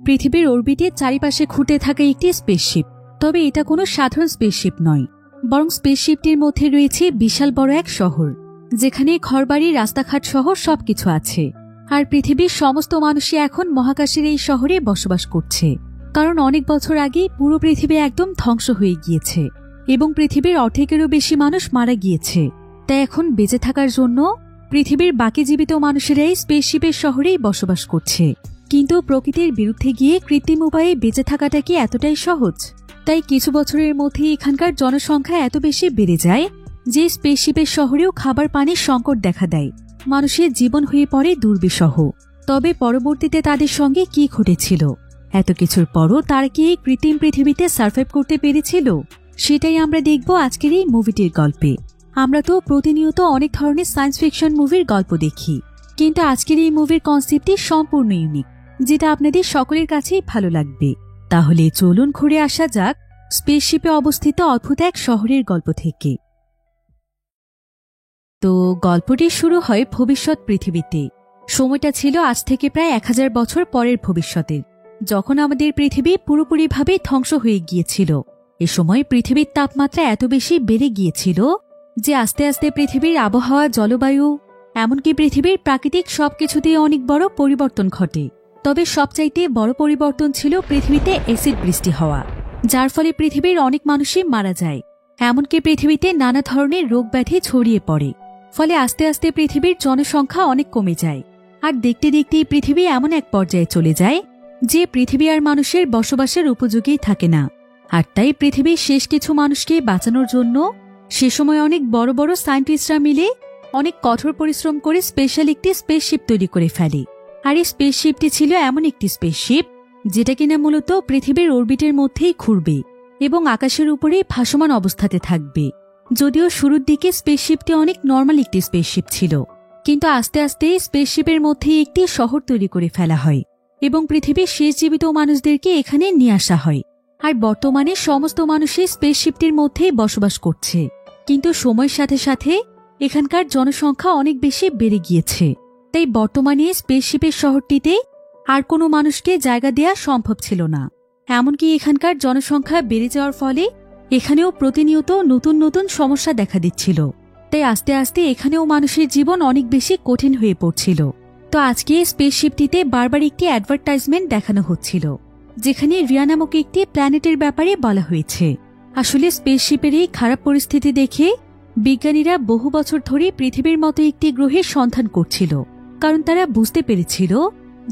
পৃথিবীর অরবিটের চারিপাশে ঘুরতে থাকা একটি স্পেসশিপ। তবে এটা কোনো সাধারণ স্পেসশিপ নয়, বরং স্পেসশিপটির মধ্যে রয়েছে বিশাল বড় এক শহর, যেখানে ঘরবাড়ি, রাস্তাঘাট সহ সবকিছু আছে। আর পৃথিবীর সমস্ত মানুষই এখন মহাকাশের এই শহরে বসবাস করছে, কারণ অনেক বছর আগে পুরো পৃথিবী একদম ধ্বংস হয়ে গিয়েছে এবং পৃথিবীর অর্ধেকেরও বেশি মানুষ মারা গিয়েছে। তাই এখন বেঁচে থাকার জন্য পৃথিবীর বাকি জীবিত মানুষেরাই স্পেসশিপের শহরেই বসবাস করছে। কিন্তু প্রকৃতির বিরুদ্ধে গিয়ে কৃত্রিম উপায়ে বেঁচে থাকাটা কি এতটাই সহজ? তাই কিছু বছরের মধ্যে এখানকার জনসংখ্যা এত বেশি বেড়ে যায় যে স্পেসশিপের শহরেও খাবার পানির সংকট দেখা দেয়, মানুষের জীবন হয়ে পড়ে দুর্বিষহ। তবে পরবর্তীতে তাদের সঙ্গে কি ঘটেছিল? এত কিছুর পরও তারা কি এই কৃত্রিম পৃথিবীতে সার্ভাইভ করতে পেরেছিল? সেটাই আমরা দেখব আজকের এই মুভিটির গল্পে। আমরা তো প্রতিনিয়ত অনেক ধরনের সায়েন্স ফিকশন মুভির গল্প দেখি, কিন্তু আজকের এই মুভির কনসেপ্টটি সম্পূর্ণ ইউনিক, যেটা আপনাদের সকলের কাছেই ভালো লাগবে। তাহলে চলুন ঘুরে আসা যাক স্পেসশিপে অবস্থিত অদ্ভুত এক শহরের গল্প থেকে। তো গল্পটি শুরু হয় ভবিষ্যৎ পৃথিবীতে। সময়টা ছিল আজ থেকে প্রায় 1000 বছর পরের ভবিষ্যতের, যখন আমাদের পৃথিবী পুরোপুরিভাবে ধ্বংস হয়ে গিয়েছিল। এ সময় পৃথিবীর তাপমাত্রা এত বেশি বেড়ে গিয়েছিল যে আস্তে আস্তে পৃথিবীর আবহাওয়া, জলবায়ু, এমনকি পৃথিবীর প্রাকৃতিক সবকিছুতেই অনেক বড় পরিবর্তন ঘটে। তবে সবচাইতে বড় পরিবর্তন ছিল পৃথিবীতে অ্যাসিড বৃষ্টি হওয়া, যার ফলে পৃথিবীর অনেক মানুষই মারা যায়। এমনকি পৃথিবীতে নানা ধরনের রোগ ব্যাধি ছড়িয়ে পড়ে, ফলে আস্তে আস্তে পৃথিবীর জনসংখ্যা অনেক কমে যায়। আর দেখতে দেখতেই পৃথিবী এমন এক পর্যায়ে চলে যায় যে পৃথিবী আর মানুষের বসবাসের উপযোগী থাকে না। আর তাই পৃথিবীর শেষ কিছু মানুষকে বাঁচানোর জন্য সে সময় অনেক বড় বড় সায়েন্টিস্টরা মিলে অনেক কঠোর পরিশ্রম করে স্পেশাল একটি স্পেসশিপ তৈরি করে ফেলে। আর এই স্পেসশিপটি ছিল এমন একটি স্পেসশিপ যেটা কিনা মূলত পৃথিবীর অরবিটের মধ্যেই ঘুরবে এবং আকাশের উপরে ভাসমান অবস্থাতে থাকবে। যদিও শুরুর দিকে স্পেসশিপটি অনেক নর্মাল একটি স্পেসশিপ ছিল, কিন্তু আস্তে আস্তে স্পেসশিপের মধ্যেই একটি শহর তৈরি করে ফেলা হয় এবং পৃথিবীর শেষ জীবিত মানুষদেরকে এখানে নিয়ে আসা হয়। আর বর্তমানে সমস্ত মানুষই স্পেসশিপটির মধ্যেই বসবাস করছে। কিন্তু সময়ের সাথে সাথে এখানকার জনসংখ্যা অনেক বেশি বেড়ে গিয়েছে, তাই বর্তমানে স্পেসশিপের শহরটিতে আর কোনো মানুষকে জায়গা দেওয়া সম্ভব ছিল না। এমনকি এখানকার জনসংখ্যা বেড়ে যাওয়ার ফলে এখানেও প্রতিনিয়ত নতুন নতুন সমস্যা দেখা দিচ্ছিল। তাই আস্তে আস্তে এখানেও মানুষের জীবন অনেক বেশি কঠিন হয়ে পড়ছিল। তো আজকে স্পেসশিপটিতে বারবার একটি অ্যাডভার্টাইজমেন্ট দেখানো হচ্ছিল, যেখানে রিয়া নামক একটি প্ল্যানেটের ব্যাপারে বলা হয়েছে। আসলে স্পেসশিপের এই খারাপ পরিস্থিতি দেখে বিজ্ঞানীরা বহু বছর ধরে পৃথিবীর মতো একটি গ্রহের সন্ধান করছিল, কারণ তারা বুঝতে পেরেছিল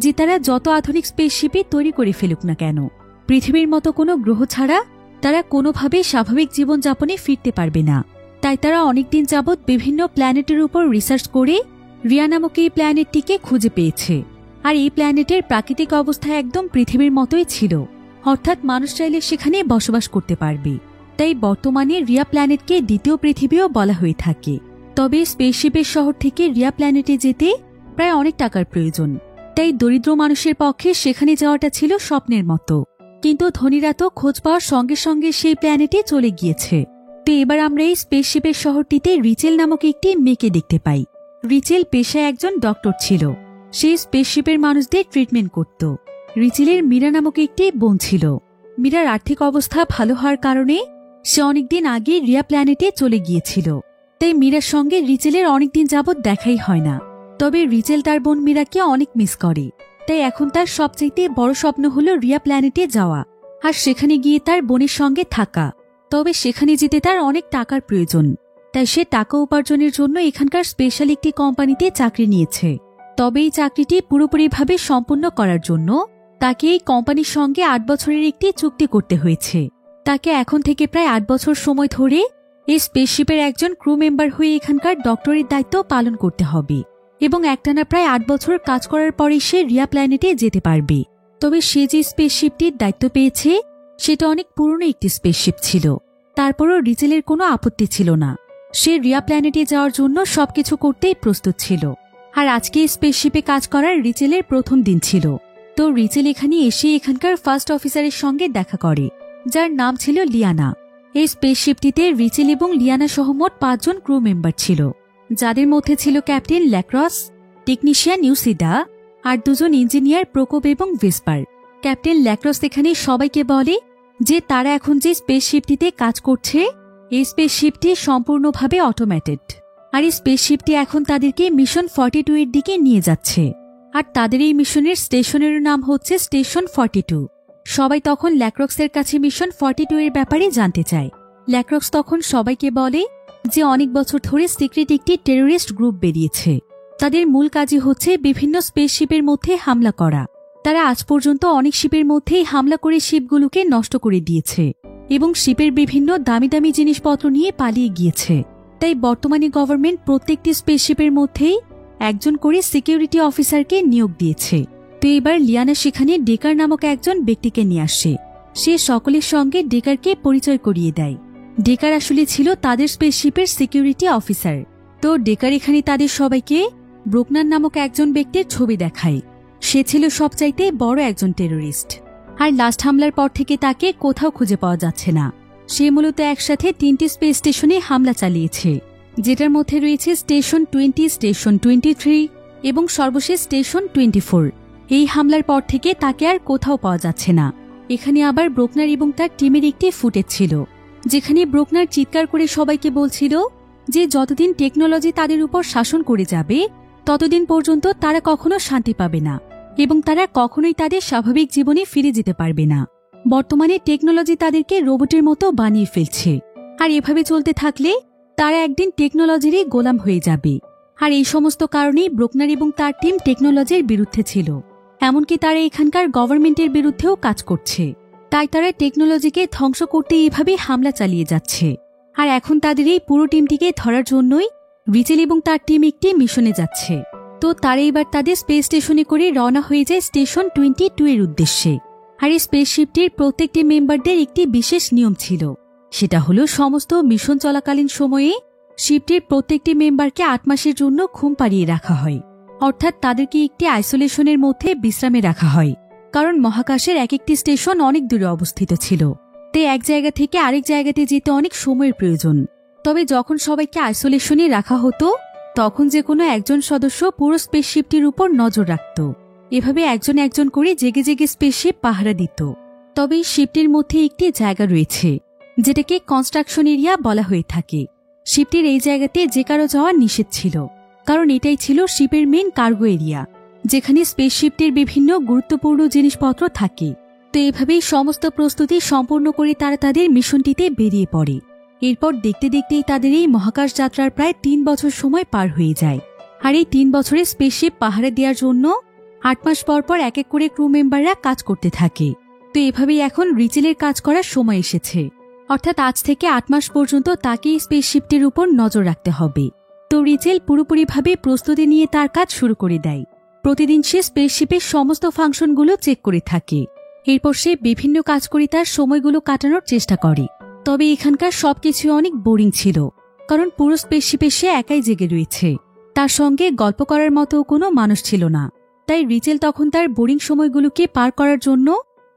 যে তারা যত আধুনিক স্পেসশিপই তৈরি করে ফেলুক না কেন, পৃথিবীর মতো কোনো গ্রহ ছাড়া তারা কোনোভাবেই স্বাভাবিক জীবনযাপনে ফিরতে পারবে না। তাই তারা অনেকদিন যাবৎ বিভিন্ন প্ল্যানেটের উপর রিসার্চ করে রিয়া নামক এই প্ল্যানেটটিকে খুঁজে পেয়েছে। আর এই প্ল্যানেটের প্রাকৃতিক অবস্থা একদম পৃথিবীর মতোই ছিল, অর্থাৎ মানুষ চাইলে সেখানে বসবাস করতে পারবে। তাই বর্তমানে রিয়া প্ল্যানেটকে দ্বিতীয় পৃথিবীও বলা হয়ে থাকে। তবে স্পেসশিপের শহর থেকে রিয়া প্ল্যানেটে যেতে প্রায় অনেক টাকার প্রয়োজন, তাই দরিদ্র মানুষের পক্ষে সেখানে যাওয়াটা ছিল স্বপ্নের মতো। কিন্তু ধনীরা তো খোঁজ পাওয়ার সঙ্গে সঙ্গে সেই প্ল্যানেটে চলে গিয়েছে। তো এবার আমরা এই স্পেসশিপের শহরটিতে রিচেল নামক একটি মেয়েকে দেখতে পাই। রিচেল পেশায় একজন ডক্টর ছিল, সে স্পেসশিপের মানুষদের ট্রিটমেন্ট করত। রিচেলের মীরা নামক একটি বোন ছিল। মীরার আর্থিক অবস্থা ভালো হওয়ার কারণে সে অনেকদিন আগে রিয়া প্ল্যানেটে চলে গিয়েছিল, তাই মীরার সঙ্গে রিচেলের অনেকদিন যাবৎ দেখাই হয় না। তবে রিচেল তার বোন মীরাকে অনেক মিস করে, তাই এখন তার সবচাইতে বড় স্বপ্ন হলো রিয়া প্ল্যানেটে যাওয়া আর সেখানে গিয়ে তার বোনের সঙ্গে থাকা। তবে সেখানে যেতে তার অনেক টাকার প্রয়োজন, তাই সে টাকা উপার্জনের জন্য এখানকার স্পেশাল একটি কোম্পানিতে চাকরি নিয়েছে। তবে এই চাকরিটি পুরোপুরিভাবে সম্পূর্ণ করার জন্য তাকে এই কোম্পানির সঙ্গে 8 বছরের একটি চুক্তি করতে হয়েছে। তাকে এখন থেকে প্রায় 8 বছর সময় ধরে এই স্পেসশিপের একজন ক্রু মেম্বার হয়ে এখানকার ডক্টরের দায়িত্ব পালন করতে হবে এবং একটানা প্রায় 8 বছর কাজ করার পরেই সে রিয়া প্ল্যানেটে যেতে পারবে। তবে সে যে স্পেসশিপটির দায়িত্ব পেয়েছে সেটা অনেক পুরনো একটি স্পেসশিপ ছিল। তারপরও রিচেলের কোনো আপত্তি ছিল না, সে রিয়া প্ল্যানেটে যাওয়ার জন্য সবকিছু করতেই প্রস্তুত ছিল। আর আজকে স্পেসশিপে কাজ করার রিচেলের প্রথম দিন ছিল। তো রিচেল এখানে এসে এখানকার ফার্স্ট অফিসারের সঙ্গে দেখা করে, যার নাম ছিল লিয়ানা। এই স্পেসশিপটিতে রিচেল এবং লিয়ানা সহ মোট 5 জন ক্রু মেম্বার ছিল, যাদের মধ্যে ছিল ক্যাপ্টেন ল্যাক্রস, টেকনিশিয়ান ইউসিডা আর 2 জন ইঞ্জিনিয়ার প্রকোপ এবং ভিসপার। ক্যাপ্টেন ল্যাক্রস এখানে সবাইকে বলে যে তারা এখন যে স্পেসশিপটিতে কাজ করছে এই স্পেসশিপটি সম্পূর্ণভাবে অটোমেটেড, আর এই স্পেসশিপটি এখন তাদেরকে মিশন 42 এর দিকে নিয়ে যাচ্ছে। আর তাদের এই মিশনের স্টেশনের নাম হচ্ছে স্টেশন 42। সবাই তখন ল্যাক্রক্সের কাছে মিশন 42 এর ব্যাপারে জানতে চায়। ল্যাক্রক্স তখন সবাইকে বলে যে অনেক বছর ধরে সিক্রেট একটি টেরোরিস্ট গ্রুপ বেরিয়েছে। তাদের মূল কাজই হচ্ছে বিভিন্ন স্পেসশিপের মধ্যে হামলা করা। তারা আজ পর্যন্ত অনেক শিপের মধ্যেই হামলা করে শিপগুলোকে নষ্ট করে দিয়েছে এবং শিপের বিভিন্ন দামি দামি জিনিসপত্র নিয়ে পালিয়ে গিয়েছে। তাই বর্তমানে গভর্নমেন্ট প্রত্যেকটি স্পেসশিপের মধ্যেই একজন করে সিকিউরিটি অফিসারকে নিয়োগ দিয়েছে। তো এবার লিয়ানা সেখানে ডেকার নামক একজন ব্যক্তিকে নিয়ে আসে। সে সকলের সঙ্গে ডেকারকে পরিচয় করিয়ে দেয়। ডেকার আসলে ছিল তাদের স্পেসশিপের সিকিউরিটি অফিসার। তো ডেকার এখানে তাদের সবাইকে ব্রুকনার নামক একজন ব্যক্তির ছবি দেখায়। সে ছিল সবচাইতে বড় একজন টেরোরিস্ট, আর লাস্ট হামলার পর থেকে তাকে কোথাও খুঁজে পাওয়া যাচ্ছে না। সে মূলত একসাথে 3টি স্পেস স্টেশনে হামলা চালিয়েছে, যেটার মধ্যে রয়েছে স্টেশন 20, স্টেশন 23 এবং সর্বশেষ স্টেশন 24। এই হামলার পর থেকে তাকে আর কোথাও পাওয়া যাচ্ছে না। এখানে আবার ব্রুকনার এবং তার টিমের একটি ফুটেজ ছিল, যেখানে ব্রুকনার চিৎকার করে সবাইকে বলছিল যে যতদিন টেকনোলজি তাদের উপর শাসন করে যাবে ততদিন পর্যন্ত তারা কখনো শান্তি পাবে না এবং তারা কখনোই তাদের স্বাভাবিক জীবনে ফিরে যেতে পারবে না। বর্তমানে টেকনোলজি তাদেরকে রোবটের মতো বানিয়ে ফেলছে, আর এভাবে চলতে থাকলে তারা একদিন টেকনোলজিরই গোলাম হয়ে যাবে। আর এই সমস্ত কারণেই ব্রুকনার এবং তার টিম টেকনোলজির বিরুদ্ধে ছিল, এমনকি তারা এখানকার গভর্নমেন্টের বিরুদ্ধেও কাজ করছে। তাই তারা টেকনোলজিকে ধ্বংস করতে এইভাবে হামলা চালিয়ে যাচ্ছে। আর এখন তাদের এই পুরো টিমটিকে ধরার জন্যই রিচেল এবং তার টিম একটি মিশনে যাচ্ছে। তো তারা এবার তাদের স্পেস স্টেশনে করে রওনা হয়ে যায় স্টেশন 22 এর উদ্দেশ্যে। আর এই স্পেসশিপটির প্রত্যেকটি মেম্বারদের একটি বিশেষ নিয়ম ছিল, সেটা হলো সমস্ত মিশন চলাকালীন সময়ে শিপটির প্রত্যেকটি মেম্বারকে 8 মাসের জন্য ঘুম পাড়িয়ে রাখা হয়, অর্থাৎ তাদেরকে একটি আইসোলেশনের মধ্যে বিশ্রামে রাখা হয়। কারণ মহাকাশের এক একটি স্টেশন অনেক দূরে অবস্থিত ছিল, তাই এক জায়গা থেকে আরেক জায়গাতে যেতে অনেক সময়ের প্রয়োজন। তবে যখন সবাইকে আইসোলেশনে রাখা হতো তখন যে কোনো একজন সদস্য পুরো স্পেসশিপটির উপর নজর রাখত। এভাবে একজন একজন করে জেগে জেগে স্পেসশিপ পাহারা দিত। তবে এই শিপটির মধ্যে একটি জায়গা রয়েছে যেটাকে কনস্ট্রাকশন এরিয়া বলা হয়ে থাকে। শিপটির এই জায়গাতে যে কারো যাওয়া নিষেধ ছিল, কারণ এটাই ছিল শিপের মেন কার্গো এরিয়া, যেখানে স্পেসশিপটির বিভিন্ন গুরুত্বপূর্ণ জিনিসপত্র থাকে। তো এভাবেই সমস্ত প্রস্তুতি সম্পূর্ণ করে তারা তাদের মিশনটিতে বেরিয়ে পড়ে। এরপর দেখতে দেখতেই তাদের এই মহাকাশ যাত্রার প্রায় 3 বছর সময় পার হয়ে যায়। আর এই 3 বছরে স্পেসশিপ পাহারা দেওয়ার জন্য 8 মাস পর পর এক এক করে ক্রু মেম্বাররা কাজ করতে থাকে। তো এভাবেই এখন রিচেলের কাজ করার সময় এসেছে, অর্থাৎ আজ থেকে 8 মাস পর্যন্ত তাকে স্পেসশিপটির উপর নজর রাখতে হবে। তো রিচেল পুরোপুরিভাবে প্রস্তুতি নিয়ে তার কাজ শুরু করে দেয়। প্রতিদিন সে স্পেসশিপের সমস্ত ফাংশনগুলো চেক করে থাকে। এরপর সে বিভিন্ন কাজ করে তার সময়গুলো কাটানোর চেষ্টা করে। তবে এখানকার সবকিছু অনেক বোরিং ছিল, কারণ পুরো স্পেসশিপে সে একাই জেগে রয়েছে। তার সঙ্গে গল্প করার মতো কোনো মানুষ ছিল না। তাই রিচেল তখন তার বোরিং সময়গুলোকে পার করার জন্য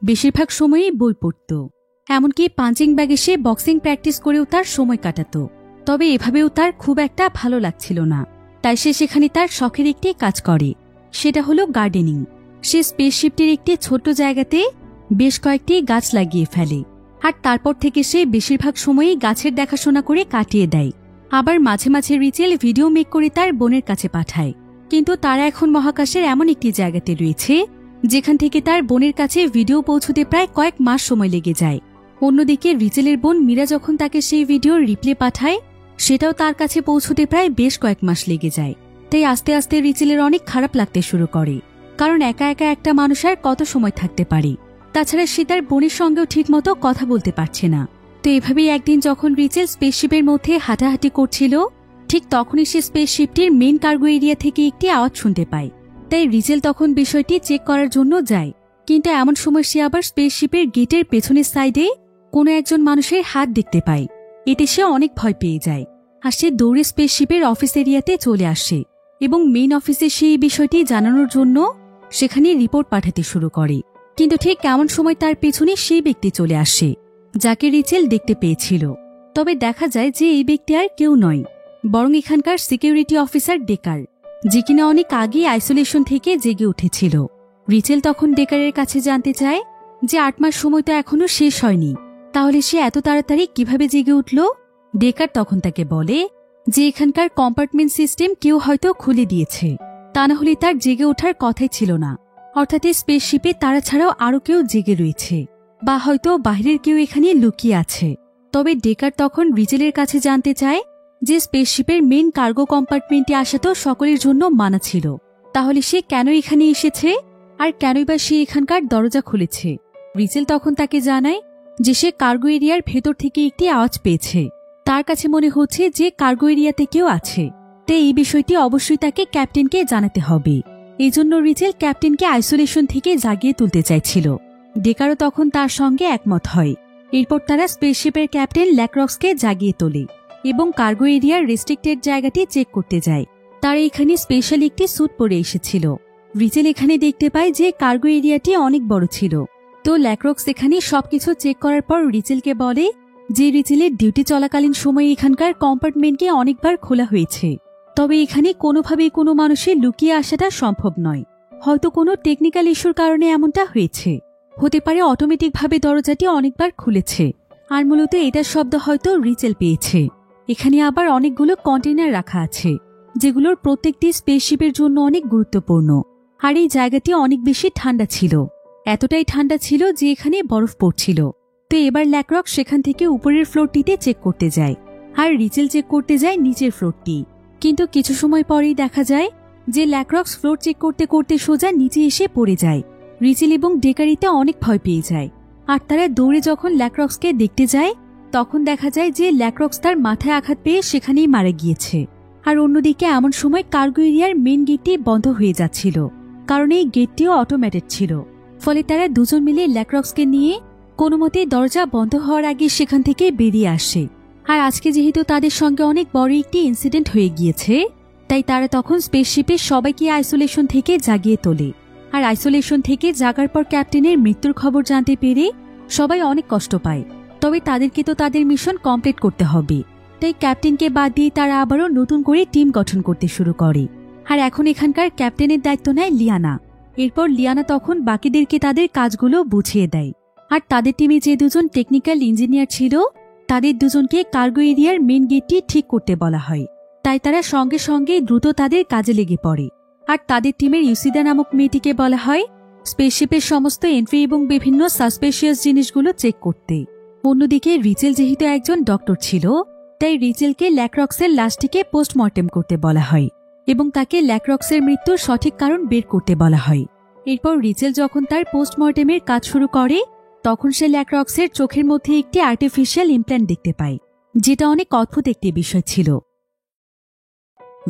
বেশিরভাগ সময়ই বই পড়ত। এমনকি পাঞ্চিং ব্যাগে সে বক্সিং প্র্যাকটিস করেও তার সময় কাটাত। তবে এভাবেও তার খুব একটা ভালো লাগছিল না। তাই সে সেখানে তার শখের একটি কাজ করে, সেটা হলো গার্ডেনিং। সে স্পেসশিপটির একটি ছোট্ট জায়গাতে বেশ কয়েকটি গাছ লাগিয়ে ফেলে, আর তারপর থেকে সে বেশিরভাগ সময়ই গাছের দেখাশোনা করে কাটিয়ে দেয়। আবার মাঝে মাঝে রিচেল ভিডিও মেক করে তার বোনের কাছে পাঠায়। কিন্তু তারা এখন মহাকাশের এমন একটি জায়গাতে রয়েছে যেখান থেকে তার বোনের কাছে ভিডিও পৌঁছতে প্রায় কয়েক মাস সময় লেগে যায়। অন্যদিকে রিচেলের বোন মীরা যখন তাকে সেই ভিডিওর রিপ্লে পাঠায়, সেটাও তার কাছে পৌঁছতে প্রায় বেশ কয়েক মাস লেগে যায়। তাই আস্তে আস্তে রিচেলের অনেক খারাপ লাগতে শুরু করে, কারণ একা একা একটা মানুষ আর কত সময় থাকতে পারে। তাছাড়া সে তার বোনের সঙ্গেও ঠিকমতো কথা বলতে পারছে না। তো এভাবেই একদিন যখন রিচেল স্পেসশিপের মধ্যে হাঁটাহাঁটি করছিল, ঠিক তখনই সে স্পেসশিপটির মেন কার্গো এরিয়া থেকে একটি আওয়াজ শুনতে পায়। তাই রিচেল তখন বিষয়টি চেক করার জন্য যায়। কিন্তু এমন সময় সে আবার স্পেসশিপের গেটের পেছনের সাইডে কোনো একজন মানুষের হাত দেখতে পায়। এতে সে অনেক ভয় পেয়ে যায়, আর সে দৌড়ে স্পেসশিপের অফিস এরিয়াতে চলে আসে এবং মেইন অফিসে সেই বিষয়টি জানানোর জন্য সেখানে রিপোর্ট পাঠাতে শুরু করে। কিন্তু ঠিক এমন সময় তার পেছনে সেই ব্যক্তি চলে আসে যাকে রিচেল দেখতে পেয়েছিল। তবে দেখা যায় যে এই ব্যক্তি আর কেউ নয়, বরং এখানকার সিকিউরিটি অফিসার ডেকার, যে কিনা অনেক আগে আইসোলেশন থেকে জেগে উঠেছিল। রিচেল তখন ডেকারের কাছে জানতে চায় যে 8 মাস সময় তো এখনো শেষ হয়নি, তাহলে সে এত তাড়াতাড়ি কিভাবে জেগে উঠল। ডেকার তখন তাকে বলে যে এখানকার কম্পার্টমেন্ট সিস্টেম কেউ হয়তো খুলে দিয়েছে, তা না হলে তার জেগে ওঠার কথাই ছিল না। অর্থাৎ স্পেসশিপে তারা ছাড়াও আরও কেউ জেগে রয়েছে, বা হয়তো বাইরের কেউ এখানে লুকিয়ে আছে। তবে ডেকার তখন রিচেলের কাছে জানতে চায় যে স্পেসশিপের মেইন কার্গো কম্পার্টমেন্টে আসা তো সকলের জন্য মানা ছিল, তাহলে সে কেন এখানে এসেছে আর কেনই বা সে এখানকার দরজা খুলেছে। রিচেল তখন তাকে জানায় যে সে কার্গো এরিয়ার ভেতর থেকে একটি আওয়াজ পেয়েছে, তার কাছে মনে হচ্ছে যে কার্গো এরিয়াতে কেউ আছে, তাই এই বিষয়টি অবশ্যই তাকে ক্যাপ্টেনকে জানাতে হবে। এই জন্য রিচেল ক্যাপ্টেনকে আইসোলেশন থেকে জাগিয়ে তুলতে চাইছিল। ডেকারও তখন তার সঙ্গে একমত হয়। এরপর তারা স্পেসশিপের ক্যাপ্টেন ল্যাক্রক্সকে জাগিয়ে তোলে এবং কার্গো এরিয়ার রেস্ট্রিক্টেড জায়গাটি চেক করতে যায়। তারা এখানে স্পেশাল একটি স্যুট পরে এসেছিল। রিচেল এখানে দেখতে পায় যে কার্গো এরিয়াটি অনেক বড় ছিল। তো ল্যাক্রক্স এখানে সবকিছু চেক করার পর রিচেলকে বলে যে রিচেলের ডিউটি চলাকালীন সময়ে এখানকার কম্পার্টমেন্টকে অনেকবার খোলা হয়েছে, তবে এখানে কোনোভাবেই কোনো মানুষের লুকিয়ে আসাটা সম্ভব নয়। হয়তো কোনো টেকনিক্যাল ইস্যুর কারণে এমনটা হয়েছে, হতে পারে অটোমেটিকভাবে দরজাটি অনেকবার খুলেছে, আর মূলত এটার শব্দ হয়তো রিচেল পেয়েছে। এখানে আবার অনেকগুলো কন্টেইনার রাখা আছে, যেগুলোর প্রত্যেকটি স্পেসশিপের জন্য অনেক গুরুত্বপূর্ণ। আর এই জায়গাটি অনেক বেশি ঠান্ডা ছিল, এতটাই ঠান্ডা ছিল যে এখানে বরফ পড়ছিল। তো এবার ল্যাক্রক্স সেখান থেকে উপরের ফ্লোরটিতে চেক করতে যায়, আর রিচেল চেক করতে যায় নিচের ফ্লোরটি। কিন্তু কিছু সময় পরেই দেখা যায় যে ল্যাক্রক্স ফ্লোর চেক করতে করতে সোজা নিচে এসে পড়ে যায়। রিচেল এবং ডেকারিতে অনেক ভয় পেয়ে যায়, আর তারা দৌড়ে যখন ল্যাক্রক্সকে দেখতে যায় তখন দেখা যায় যে ল্যাক্রক্স তার মাথায় আঘাত পেয়ে সেখানেই মারা গিয়েছে। আর অন্যদিকে এমন সময় কার্গো এরিয়ার মেন গেটটি বন্ধ হয়ে যাচ্ছিল, কারণ এই গেটটিও অটোমেটেড ছিল। ফলে তারা দুজন মিলে ল্যাক্রক্সকে নিয়ে কোনো মতে দরজা বন্ধ হওয়ার আগে সেখান থেকে বেরিয়ে আসে। আর আজকে যেহেতু তাদের সঙ্গে অনেক বড় একটি ইনসিডেন্ট হয়ে গিয়েছে, তাই তারা তখন স্পেসশিপে সবাইকে আইসোলেশন থেকে জাগিয়ে তোলে। আর আইসোলেশন থেকে জাগার পর ক্যাপ্টেনের মৃত্যুর খবর জানতে পেরে সবাই অনেক কষ্ট পায়। তবে তাদেরকে তো তাদের মিশন কমপ্লিট করতে হবে, তাই ক্যাপ্টেনকে বাদ দিয়ে তারা আবারও নতুন করে টিম গঠন করতে শুরু করে। আর এখন এখানকার ক্যাপ্টেনের দায়িত্ব নেয় লিয়ানা। এরপর লিয়ানা তখন বাকিদেরকে তাদের কাজগুলো বুঝিয়ে দেয়। আর তাদের টিমে যে দুজন টেকনিক্যাল ইঞ্জিনিয়ার ছিল তাদের দুজনকে কার্গো এরিয়ার মেন গেটটি ঠিক করতে বলা হয়। তাই তারা সঙ্গে সঙ্গে দ্রুত তাদের কাজে লেগে পড়ে। আর তাদের টিমের ইউসিদা নামক মেয়েটিকে বলা হয় স্পেসশিপের সমস্ত এন্ট্রি এবং বিভিন্ন সাসপেশিয়াস জিনিসগুলো চেক করতে। অন্যদিকে রিচেল যেহেতু একজন ডক্টর ছিল, তাই রিচেলকে ল্যাক্রক্সের লাশটিকে পোস্টমর্টেম করতে বলা হয় এবং তাকে ল্যাক্রক্সের মৃত্যুর সঠিক কারণ বের করতে বলা হয়। এরপর রিচেল যখন তার পোস্টমর্টেমের কাজ শুরু করে তখন সে ল্যাক্রক্সের চোখের মধ্যে একটি আর্টিফিশিয়াল ইমপ্ল্যান্ট দেখতে পায়, যেটা অনেক অদ্ভুত একটি বিষয় ছিল।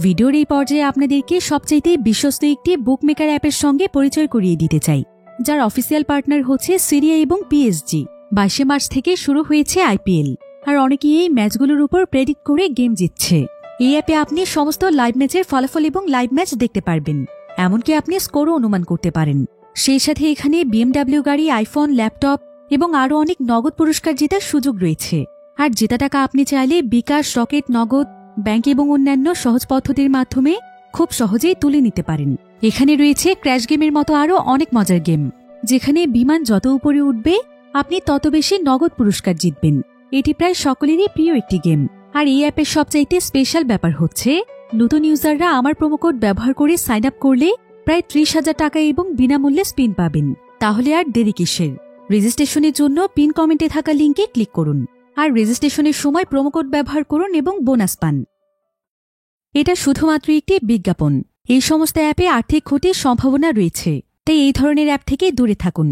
ভিডিওর এই পর্যায়ে আপনাদেরকে সবচাইতে বিশ্বস্ত একটি বুকমেকার অ্যাপের সঙ্গে পরিচয় করিয়ে দিতে চাই, যার অফিসিয়াল পার্টনার হচ্ছে সিরিয়া এবং পিএসজি। 22 মার্চ থেকে শুরু হয়েছে আইপিএল, আর অনেকেই এই ম্যাচগুলোর উপর প্রেডিক্ট করে গেম জিতছে। এই অ্যাপে আপনি সমস্ত লাইভ ম্যাচের ফলাফল এবং লাইভ ম্যাচ দেখতে পারবেন, এমনকি আপনি স্কোরও অনুমান করতে পারেন। সেই সাথে এখানে বিএমডাব্লিউ গাড়ি, আইফোন, ল্যাপটপ এবং আরও অনেক নগদ পুরস্কার জেতার সুযোগ রয়েছে। আর জেতা টাকা আপনি চাইলে বিকাশ, রকেট, নগদ, ব্যাংক এবং অন্যান্য সহজ পদ্ধতির মাধ্যমে খুব সহজেই তুলে নিতে পারেন। এখানে রয়েছে ক্র্যাশ গেমের মতো আরও অনেক মজার গেম, যেখানে বিমান যত উপরে উঠবে আপনি তত বেশি নগদ পুরস্কার জিতবেন। এটি প্রায় সকলেরই প্রিয় একটি গেম। আর এই অ্যাপের সবচাইতে স্পেশাল ব্যাপার হচ্ছে নতুন ইউজাররা আমার প্রোমোকোড ব্যবহার করে সাইন আপ করলে প্রায় 30,000 টাকা এবং বিনামূল্যে স্পিন পাবেন। তাহলে আর দেরি কিসের? রেজিস্ট্রেশনের জন্য পিন কমেন্টে থাকা লিঙ্কে ক্লিক করুন আর রেজিস্ট্রেশনের সময় প্রোমোকোড ব্যবহার করুন এবং বোনাস পান। এটা শুধুমাত্র একটি বিজ্ঞাপন। এই সমস্ত অ্যাপে আর্থিক ক্ষতির সম্ভাবনা রয়েছে, তাই এই ধরনের অ্যাপ থেকে দূরে থাকুন।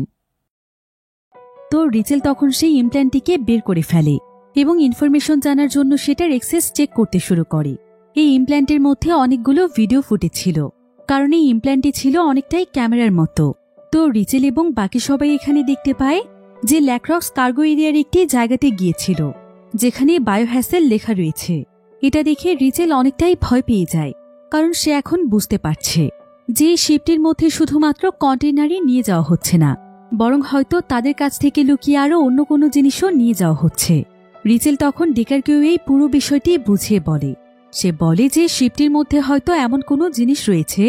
তো রিচেল তখন সেই ইমপ্ল্যান্টটিকে বের করে ফেলে এবং ইনফরমেশন জানার জন্য সেটার অ্যাক্সেস চেক করতে শুরু করে। এই ইমপ্ল্যান্টের মধ্যে অনেকগুলো ভিডিও ফুটেজ ছিল, কারণ এই ইমপ্ল্যান্টটি ছিল অনেকটাই ক্যামেরার মতো। তো রিচেল এবং বাকি সবাই এখানে দেখতে পায় যে ল্যাক্রক্স কার্গো এরিয়ার একটি জায়গাতে গিয়েছিল যেখানে বায়োহ্যাসেল লেখা রয়েছে। এটা দেখে রিচেল অনেকটাই ভয় পেয়ে যায়, কারণ সে এখন বুঝতে পারছে যে শিপটির মধ্যে শুধুমাত্র কন্টেইনারই নিয়ে যাওয়া হচ্ছে না, বরং হয়তো তাদের কাছ থেকে লুকিয়ে আরও অন্য কোনো জিনিসও নিয়ে যাওয়া হচ্ছে। রিচেল তখন ডেকারকেও এই পুরো বিষয়টি বুঝিয়ে বলে। সে বলে যে শিপটির মধ্যে হয়তো এমন কোনো জিনিস রয়েছে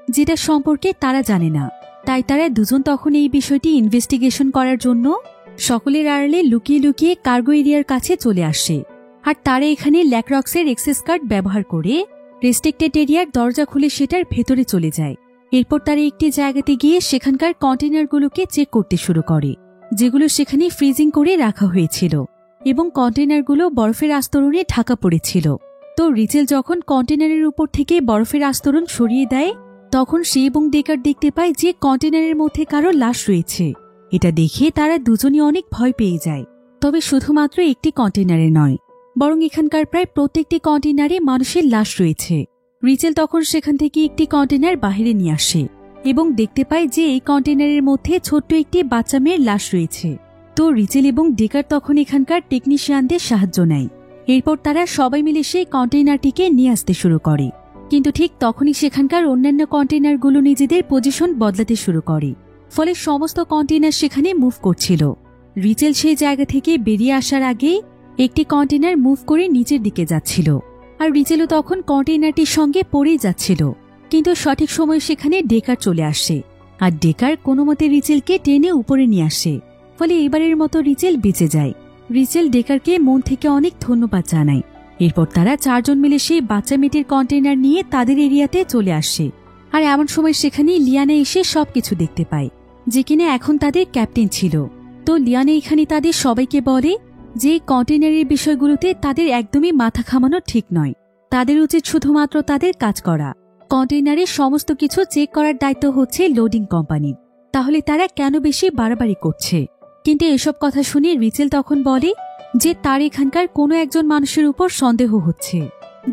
যেটা সম্পর্কে তারা জানে না, তাই তারা দুজন তখন এই বিষয়টি ইনভেস্টিগেশন করার জন্য সকলের আড়ালে লুকিয়ে লুকিয়ে কার্গো এরিয়ার কাছে চলে আসে। আর তারা এখানে ল্যাক্রক্সের এক্সেস কার্ড ব্যবহার করে রেস্ট্রিক্টেড এরিয়ার দরজা খুলে সেটার ভেতরে চলে যায়। এরপর তারা একটি জায়গাতে গিয়ে সেখানকার কন্টেনারগুলোকে চেক করতে শুরু করে, যেগুলো সেখানে ফ্রিজিং করে রাখা হয়েছিল এবং কন্টেনারগুলো বরফের আস্তরণে ঢাকা পড়েছিল। তো রিচেল যখন কন্টেনারের উপর থেকে বরফের আস্তরণ সরিয়ে দেয়, তখন সে এবং ডেকার দেখতে পায় যে কন্টেনারের মধ্যে কারো লাশ রয়েছে। এটা দেখে তারা দুজনই অনেক ভয় পেয়ে যায়। তবে শুধুমাত্র একটি কন্টেনারে নয়, বরং এখানকার প্রায় প্রত্যেকটি কন্টেনারে মানুষের লাশ রয়েছে। রিচেল তখন সেখান থেকে একটি কন্টেনার বাহিরে নিয়ে আসে এবং দেখতে পায় যে এই কন্টেনারের মধ্যে ছোট্ট একটি বাচ্চা মেয়ের লাশ রয়েছে। তো রিচেল এবং ডেকার তখন এখানকার টেকনিশিয়ানদের সাহায্য নেয়। এরপর তারা সবাই মিলে সেই কন্টেনারটিকে নিয়ে আসতে শুরু করে, কিন্তু ঠিক তখনই সেখানকার অন্যান্য কন্টেনারগুলো নিজেদের পজিশন বদলাতে শুরু করে, ফলে সমস্ত কন্টেনার সেখানে মুভ করছিল। রিচেল সেই জায়গা থেকে বেরিয়ে আসার আগে একটি কন্টেনার মুভ করে নিচের দিকে যাচ্ছিল, আর রিচেলও তখন কন্টেনারটির সঙ্গে পড়েই যাচ্ছিল। কিন্তু সঠিক সময় সেখানে ডেকার চলে আসে, আর ডেকার কোনো মতে রিচেলকে টেনে উপরে নিয়ে আসে, ফলে এবারের মতো রিচেল বেঁচে যায়। রিচেল ডেকারকে মন থেকে অনেক ধন্যবাদ জানায়। এরপর তারা চারজন মিলে সেই বাচ্চা মেয়েটির কন্টেনার নিয়ে তাদের এরিয়াতে চলে আসে। আর এমন সময় সেখানে লিয়ানা এসে সবকিছু দেখতে পায়, যে কিনা এখন তাদের ক্যাপ্টেন ছিল। তো লিয়ানা এখানে তাদের সবাইকে বলে যে কন্টেনারের বিষয়গুলোতে তাদের একদমই মাথা ঘামানো ঠিক নয়, তাদের উচিত শুধুমাত্র তাদের কাজ করা। কন্টেনারের সমস্ত কিছু চেক করার দায়িত্ব হচ্ছে লোডিং কোম্পানির, তাহলে তারা কেন বেশি বাড়াবাড়ি করছে। কিন্তু এসব কথা শুনে রিচেল তখন বলে যে তার এখানকার কোনো একজন মানুষের উপর সন্দেহ হচ্ছে,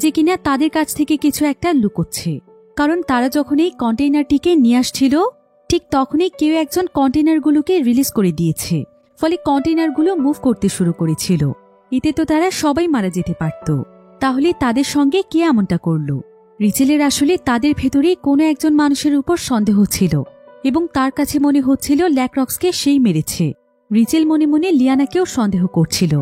যে কিনা তাদের কাছ থেকে কিছু একটা লুকোচ্ছে। কারণ তারা যখন এই কন্টেইনারটিকে নিয়ে আসছিল, ঠিক তখনই কেউ একজন কন্টেইনারগুলোকে রিলিজ করে দিয়েছে, ফলে কন্টেইনারগুলো মুভ করতে শুরু করেছিল। এতে তো তারা সবাই মারা যেতে পারত। তাহলে তাদের সঙ্গে কে এমনটা করল? রিচেলের আসলে তাদের ভেতরেই কোনো একজন মানুষের উপর সন্দেহ ছিল এবং তার কাছে মনে হচ্ছিল ল্যাক্রক্সকে সেই মেরেছে। রিচেল মনে মনে লিয়ানাকেও সন্দেহ করছিল,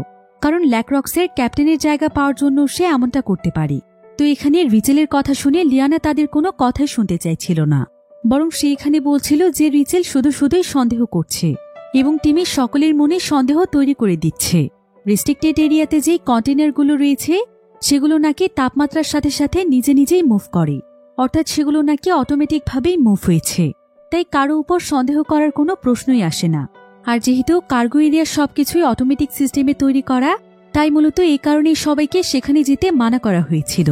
কারণ ল্যাক্রক্সের ক্যাপ্টেনের জায়গা পাওয়ার জন্য সে এমনটা করতে পারে। তো এখানে রিচেলের কথা শুনে লিয়ানা তাদের কোনো কথাই শুনতে চাইছিল না, বরং সে এখানে বলছিল যে রিচেল শুধু শুধুই সন্দেহ করছে এবং টিমের সকলের মনে সন্দেহ তৈরি করে দিচ্ছে। রেস্ট্রিক্টেড এরিয়াতে যে কন্টেনারগুলো রয়েছে সেগুলো নাকি তাপমাত্রার সাথে সাথে নিজে নিজেই মুভ করে, অর্থাৎ সেগুলো নাকি অটোমেটিকভাবেই মুভ হয়েছে। তাই কারো উপর সন্দেহ করার কোনো প্রশ্নই আসে না। আর যেহেতু কার্গো এরিয়ার সবকিছুই অটোমেটিক সিস্টেমে তৈরি করা, তাই মূলত এই কারণেই সবাইকে সেখানে যেতে মানা করা হয়েছিল,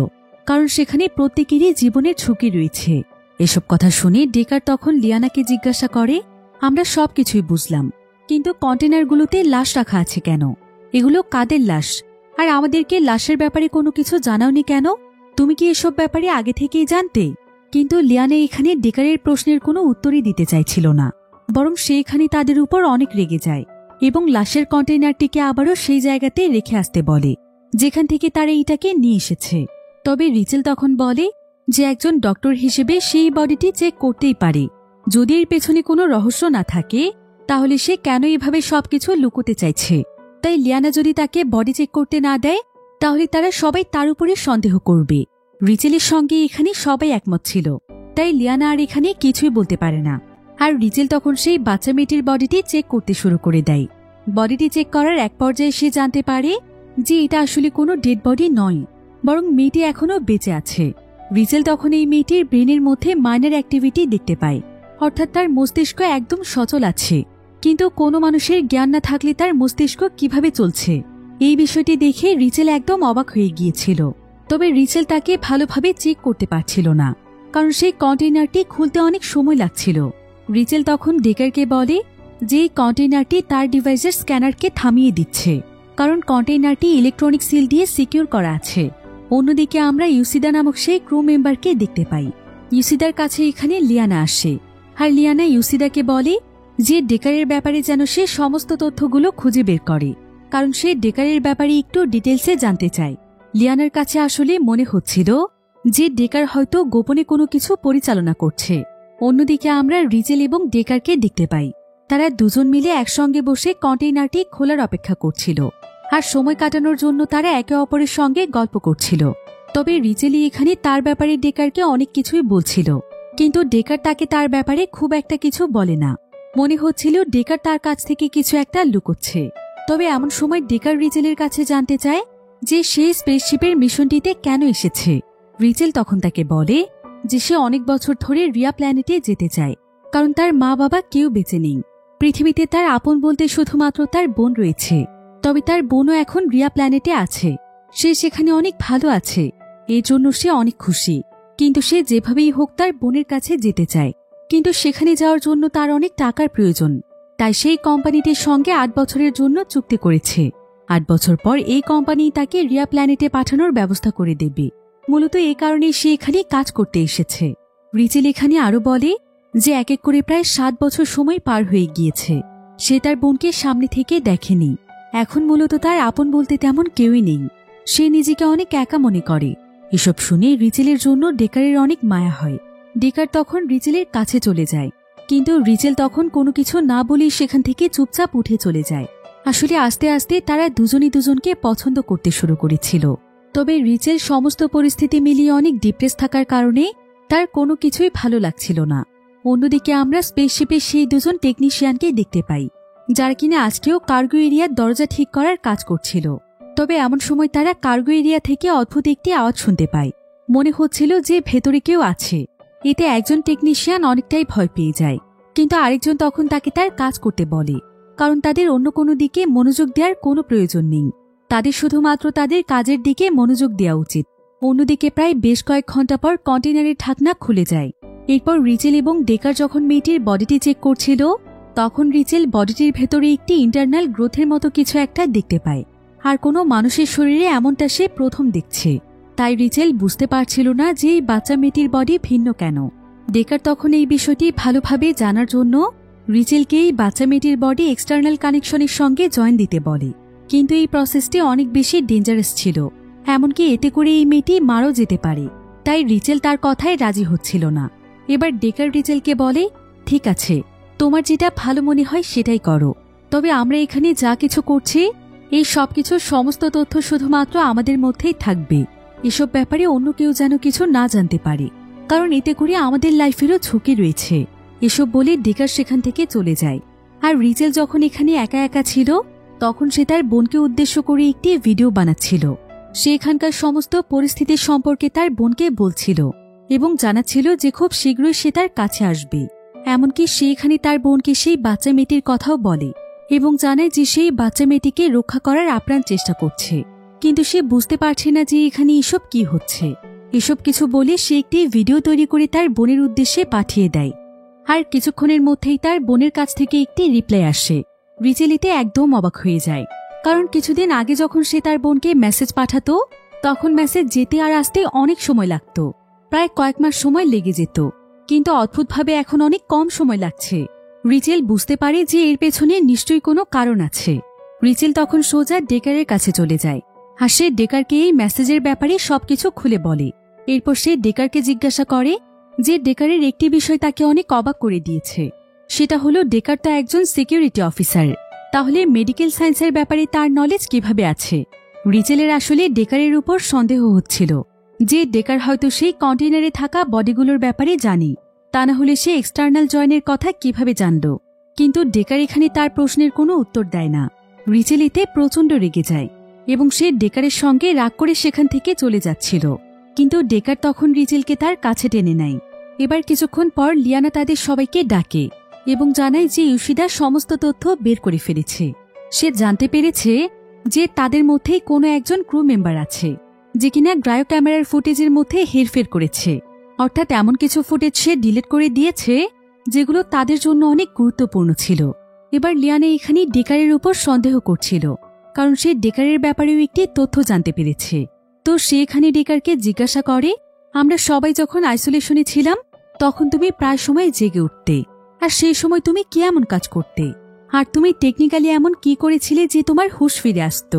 কারণ সেখানে প্রত্যেকেরই জীবনের ঝুঁকি রয়েছে। এসব কথা শুনে ডেকার তখন লিয়ানাকে জিজ্ঞাসা করে, আমরা সবকিছুই বুঝলাম, কিন্তু কন্টেনারগুলোতে লাশ রাখা আছে কেন? এগুলো কাদের লাশ? আর আমাদেরকে লাশের ব্যাপারে কোনো কিছু জানাওনি কেন? তুমি কি এসব ব্যাপারে আগে থেকেই জানতে? কিন্তু লিয়ানা এখানে ডেকারের প্রশ্নের কোনো উত্তরই দিতে চাইছিল না, বরং সে এখানে তাদের উপর অনেক রেগে যায় এবং লাশের কন্টেইনারটিকে আবারও সেই জায়গাতে রেখে আসতে বলে যেখান থেকে তারা এইটাকে নিয়ে এসেছে। তবে রিচেল তখন বলে যে একজন ডক্টর হিসেবে সেই বডিটি চেক করতেই পারে। যদি এর পেছনে কোনো রহস্য না থাকে, তাহলে সে কেন এভাবে সবকিছু লুকোতে চাইছে? তাই লিয়ানা যদি তাকে বডি চেক করতে না দেয়, তাহলে তারা সবাই তার উপরে সন্দেহ করবে। রিচেলের সঙ্গে এখানে সবাই একমত ছিল, তাই লিয়ানা আর এখানে কিছুই বলতে পারে না। আর রিচেল তখন সেই বাচ্চা মেয়েটির বডিটি চেক করতে শুরু করে দেয়। বডিটি চেক করার এক পর্যায়ে সে জানতে পারে যে এটা আসলে কোনো ডেড বডি নয়, বরং মেয়েটি এখনো বেঁচে আছে। রিচেল তখন এই মেয়েটির ব্রেনের মধ্যে মাইনার অ্যাক্টিভিটি দেখতে পায়, অর্থাৎ তার মস্তিষ্ক একদম সচল আছে। কিন্তু কোনো মানুষের জ্ঞান না থাকলে তার মস্তিষ্ক কিভাবে চলছে, এই বিষয়টি দেখে রিচেল একদম অবাক হয়ে গিয়েছিল। তবে রিচেল তাকে ভালোভাবে চেক করতে পারছিল না, কারণ সেই কন্টেইনারটি খুলতে অনেক সময় লাগছিল। রিচেল তখন ডেকারকে বলে যে এই কন্টেইনারটি তার ডিভাইসের স্ক্যানারকে থামিয়ে দিচ্ছে, কারণ কন্টেইনারটি ইলেকট্রনিক সিল দিয়ে সিকিউর করা আছে। অন্যদিকে আমরা ইউসিদা নামক সেই ক্রু মেম্বারকে দেখতে পাই। ইউসিদার কাছে এখানে লিয়ানা আসে, আর লিয়ানা ইউসিদাকে বলে যে ডেকারের ব্যাপারে যেন সে সমস্ত তথ্যগুলো খুঁজে বের করে, কারণ সে ডেকারের ব্যাপারে একটু ডিটেলসে জানতে চায়। লিয়ানার কাছে আসলে মনে হচ্ছিল যে ডেকার হয়তো গোপনে কোনো কিছু পরিচালনা করছে। অন্যদিকে আমরা রিচেল এবং ডেকারকে দেখতে পাই, তারা দুজন মিলে একসঙ্গে বসে কন্টেইনারটি খোলার অপেক্ষা করছিল, আর সময় কাটানোর জন্য তারা একে অপরের সঙ্গে গল্প করছিল। তবে রিচেলই এখানে তার ব্যাপারে ডেকারকে অনেক কিছুই বলছিল, কিন্তু ডেকার তাকে তার ব্যাপারে খুব একটা কিছু বলে না। মনে হচ্ছিল ডেকার তার কাছ থেকে কিছু একটা লুকোচ্ছে। তবে এমন সময় ডেকার রিচেলের কাছে জানতে চায় যে সে স্পেসশিপের মিশনটিতে কেন এসেছে। রিচেল তখন তাকে বলে যে সে অনেক বছর ধরে রিয়া প্ল্যানেটে যেতে চায়, কারণ তার মা বাবা কেউ বেঁচে নেই। পৃথিবীতে তার আপন বলতে শুধুমাত্র তার বোন রয়েছে। তবে তার বোনও এখন রিয়া প্ল্যানেটে আছে। সে সেখানে অনেক ভালো আছে, এর জন্য সে অনেক খুশি। কিন্তু সে যেভাবেই হোক তার বোনের কাছে যেতে চায়। কিন্তু সেখানে যাওয়ার জন্য তার অনেক টাকার প্রয়োজন। তাই সেই কোম্পানিটির সঙ্গে 8 বছরের জন্য চুক্তি করেছে। 8 বছর পর এই কোম্পানি তাকে রিয়া প্ল্যানেটে পাঠানোর ব্যবস্থা করে দেবে। মূলত এই কারণেই সে এখানে কাজ করতে এসেছে। রিচেল এখানে আরো বলে যে এক এক করে প্রায় 7 বছর সময় পার হয়ে গিয়েছে। সে তার বোনকে সামনে থেকে দেখেনি। এখন মূলত তার আপন বলতে তেমন কেউই নেই। সে নিজেকে অনেক একা মনে করে। এসব শুনে রিচেলের জন্য ডেকারের অনেক মায়া হয়। ডেকার তখন রিচেলের কাছে চলে যায়, কিন্তু রিচেল তখন কোনো কিছু না বলেই সেখান থেকে চুপচাপ উঠে চলে যায়। আসলে আস্তে আস্তে তারা দুজনই দুজনকে পছন্দ করতে শুরু করেছিল। তবে রিচেল সমস্ত পরিস্থিতি মিলিয়ে অনেক ডিপ্রেস থাকার কারণে তার কোনো কিছুই ভালো লাগছিল না। অন্যদিকে আমরা স্পেসশিপে সেই দুজন টেকনিশিয়ানকে দেখতে পাই, যারা কিনা আজকেও কার্গো এরিয়ার দরজা ঠিক করার কাজ করছিল। তবে এমন সময় তারা কার্গো এরিয়া থেকে অদ্ভুত একটি আওয়াজ শুনতে পায়। মনে হচ্ছিল যে ভেতরে কেউ আছে। এতে একজন টেকনিশিয়ান অনেকটাই ভয় পেয়ে যায়, কিন্তু আরেকজন তখন তাকে তার কাজ করতে বলে, কারণ তাদের অন্য কোনো দিকে মনোযোগ দেওয়ার কোনো প্রয়োজন নেই। তাদের শুধুমাত্র তাদের কাজের দিকে মনোযোগ দেওয়া উচিত। অন্যদিকে প্রায় বেশ কয়েক ঘন্টা পর কন্টেনারের ঢাকনা খুলে যায়। এরপর রিচেল এবং ডেকার যখন মেয়েটির বডিটি চেক করছিল, তখন রিচেল বডিটির ভেতরে একটি ইন্টারনাল গ্রোথের মতো কিছু একটা দেখতে পায়। আর কোনো মানুষের শরীরে এমনটা সে প্রথম দেখছে। তাই রিচেল বুঝতে পারছিল না যে এই বাচ্চা মেয়েটির বডি ভিন্ন কেন। ডেকার তখন এই বিষয়টি ভালোভাবে জানার জন্য রিচেলকে এই বাচ্চা মেয়েটির বডি এক্সটার্নাল কানেকশনের সঙ্গে জয়েন দিতে বলে। কিন্তু এই প্রসেসটি অনেক বেশি ডেঞ্জারাস ছিল, এমনকি এতে করে এই মেয়েটি মারাও যেতে পারে। তাই রিচেল তার কথায় রাজি হচ্ছিল না। এবার ডেকার রিচেলকে বলে, ঠিক আছে, তোমার যেটা ভালো মনে হয় সেটাই করো। তবে আমরা এখানে যা কিছু করছি এই সবকিছুর সমস্ত তথ্য শুধুমাত্র আমাদের মধ্যেই থাকবে। এসব ব্যাপারে অন্য কেউ যেন কিছু না জানতে পারে, কারণ এতে করে আমাদের লাইফেরও ঝুঁকি রয়েছে। এসব বলে ডেকার সেখান থেকে চলে যায়। আর রিচেল যখন এখানে একা একা ছিল, তখন সে তার বোনকে উদ্দেশ্য করে একটি ভিডিও বানাচ্ছিল। সে এখানকার সমস্ত পরিস্থিতির সম্পর্কে তার বোনকে বলছিল এবং জানাচ্ছিল যে খুব শীঘ্রই সে তার কাছে আসবে। এমনকি সে এখানে তার বোনকে সেই বাচ্চা মেয়েটির কথাও বলে এবং জানায় যে সেই বাচ্চা মেয়েটিকে রক্ষা করার আপ্রাণ চেষ্টা করছে। কিন্তু সে বুঝতে পারছে না যে এখানে এসব কি হচ্ছে। এসব কিছু বলে সে একটি ভিডিও তৈরি করে তার বোনের উদ্দেশ্যে পাঠিয়ে দেয়। আর কিছুক্ষণের মধ্যেই তার বোনের কাছ থেকে একটি রিপ্লাই আসে। রিচেল এতে একদম অবাক হয়ে যায়, কারণ কিছুদিন আগে যখন সে তার বোনকে মেসেজ পাঠাতো, তখন মেসেজ যেতে আর আসতে অনেক সময় লাগত, প্রায় কয়েক মাস সময় লেগে যেত। কিন্তু অদ্ভুতভাবে এখন অনেক কম সময় লাগছে। রিচেল বুঝতে পারে যে এর পেছনে নিশ্চয়ই কোনো কারণ আছে। রিচেল তখন সোজা ডেকারের কাছে চলে যায়, আর সে ডেকারকে এই মেসেজের ব্যাপারে সবকিছু খুলে বলে। এরপর সে ডেকারকে জিজ্ঞাসা করে যে ডেকারের একটি বিষয় তাকে অনেক অবাক করে দিয়েছে। সেটা হলো ডেকার তো একজন সিকিউরিটি অফিসার, তাহলে মেডিকেল সায়েন্সের ব্যাপারে তার নলেজ কিভাবে আছে? রিচেলের আসলে ডেকারের উপর সন্দেহ হচ্ছিল যে ডেকার হয়তো সেই কন্টেনারে থাকা বডিগুলোর ব্যাপারে জানে, তা না হলে সে এক্সটার্নাল জয়েনের কথা কিভাবে জানল। কিন্তু ডেকার এখানে তার প্রশ্নের কোনো উত্তর দেয় না। রিচেল এতে প্রচণ্ড রেগে যায় এবং সে ডেকারের সঙ্গে রাগ করে সেখান থেকে চলে যাচ্ছিল। কিন্তু ডেকার তখন রিচেলকে তার কাছে টেনে নেয়। এবার কিছুক্ষণ পর লিয়ানা তাদের সবাইকে ডাকে এবং জানায় যে ইউশিদা সমস্ত তথ্য বের করে ফেলেছে। সে জানতে পেরেছে যে তাদের মধ্যেই কোনো একজন ক্রু মেম্বার আছে যে কিনা ক্রায়ো ক্যামেরার ফুটেজের মধ্যে হেরফের করেছে, অর্থাৎ এমন কিছু ফুটেজ সে ডিলিট করে দিয়েছে যেগুলো তাদের জন্য অনেক গুরুত্বপূর্ণ ছিল। এবার লিয়ানা এখানে ডেকারের উপর সন্দেহ করছিল, কারণ সে ডেকারের ব্যাপারেও একটি তথ্য জানতে পেরেছে। তো সে এখানে ডেকারকে জিজ্ঞাসা করে, আমরা সবাই যখন আইসোলেশনে ছিলাম তখন তুমি প্রায় সময় জেগে উঠতে, আর সেই সময় তুমি কি এমন কাজ করতে, আর তুমি টেকনিক্যালি এমন কি করেছিলে যে তোমার হুঁশ ফিরে আসত?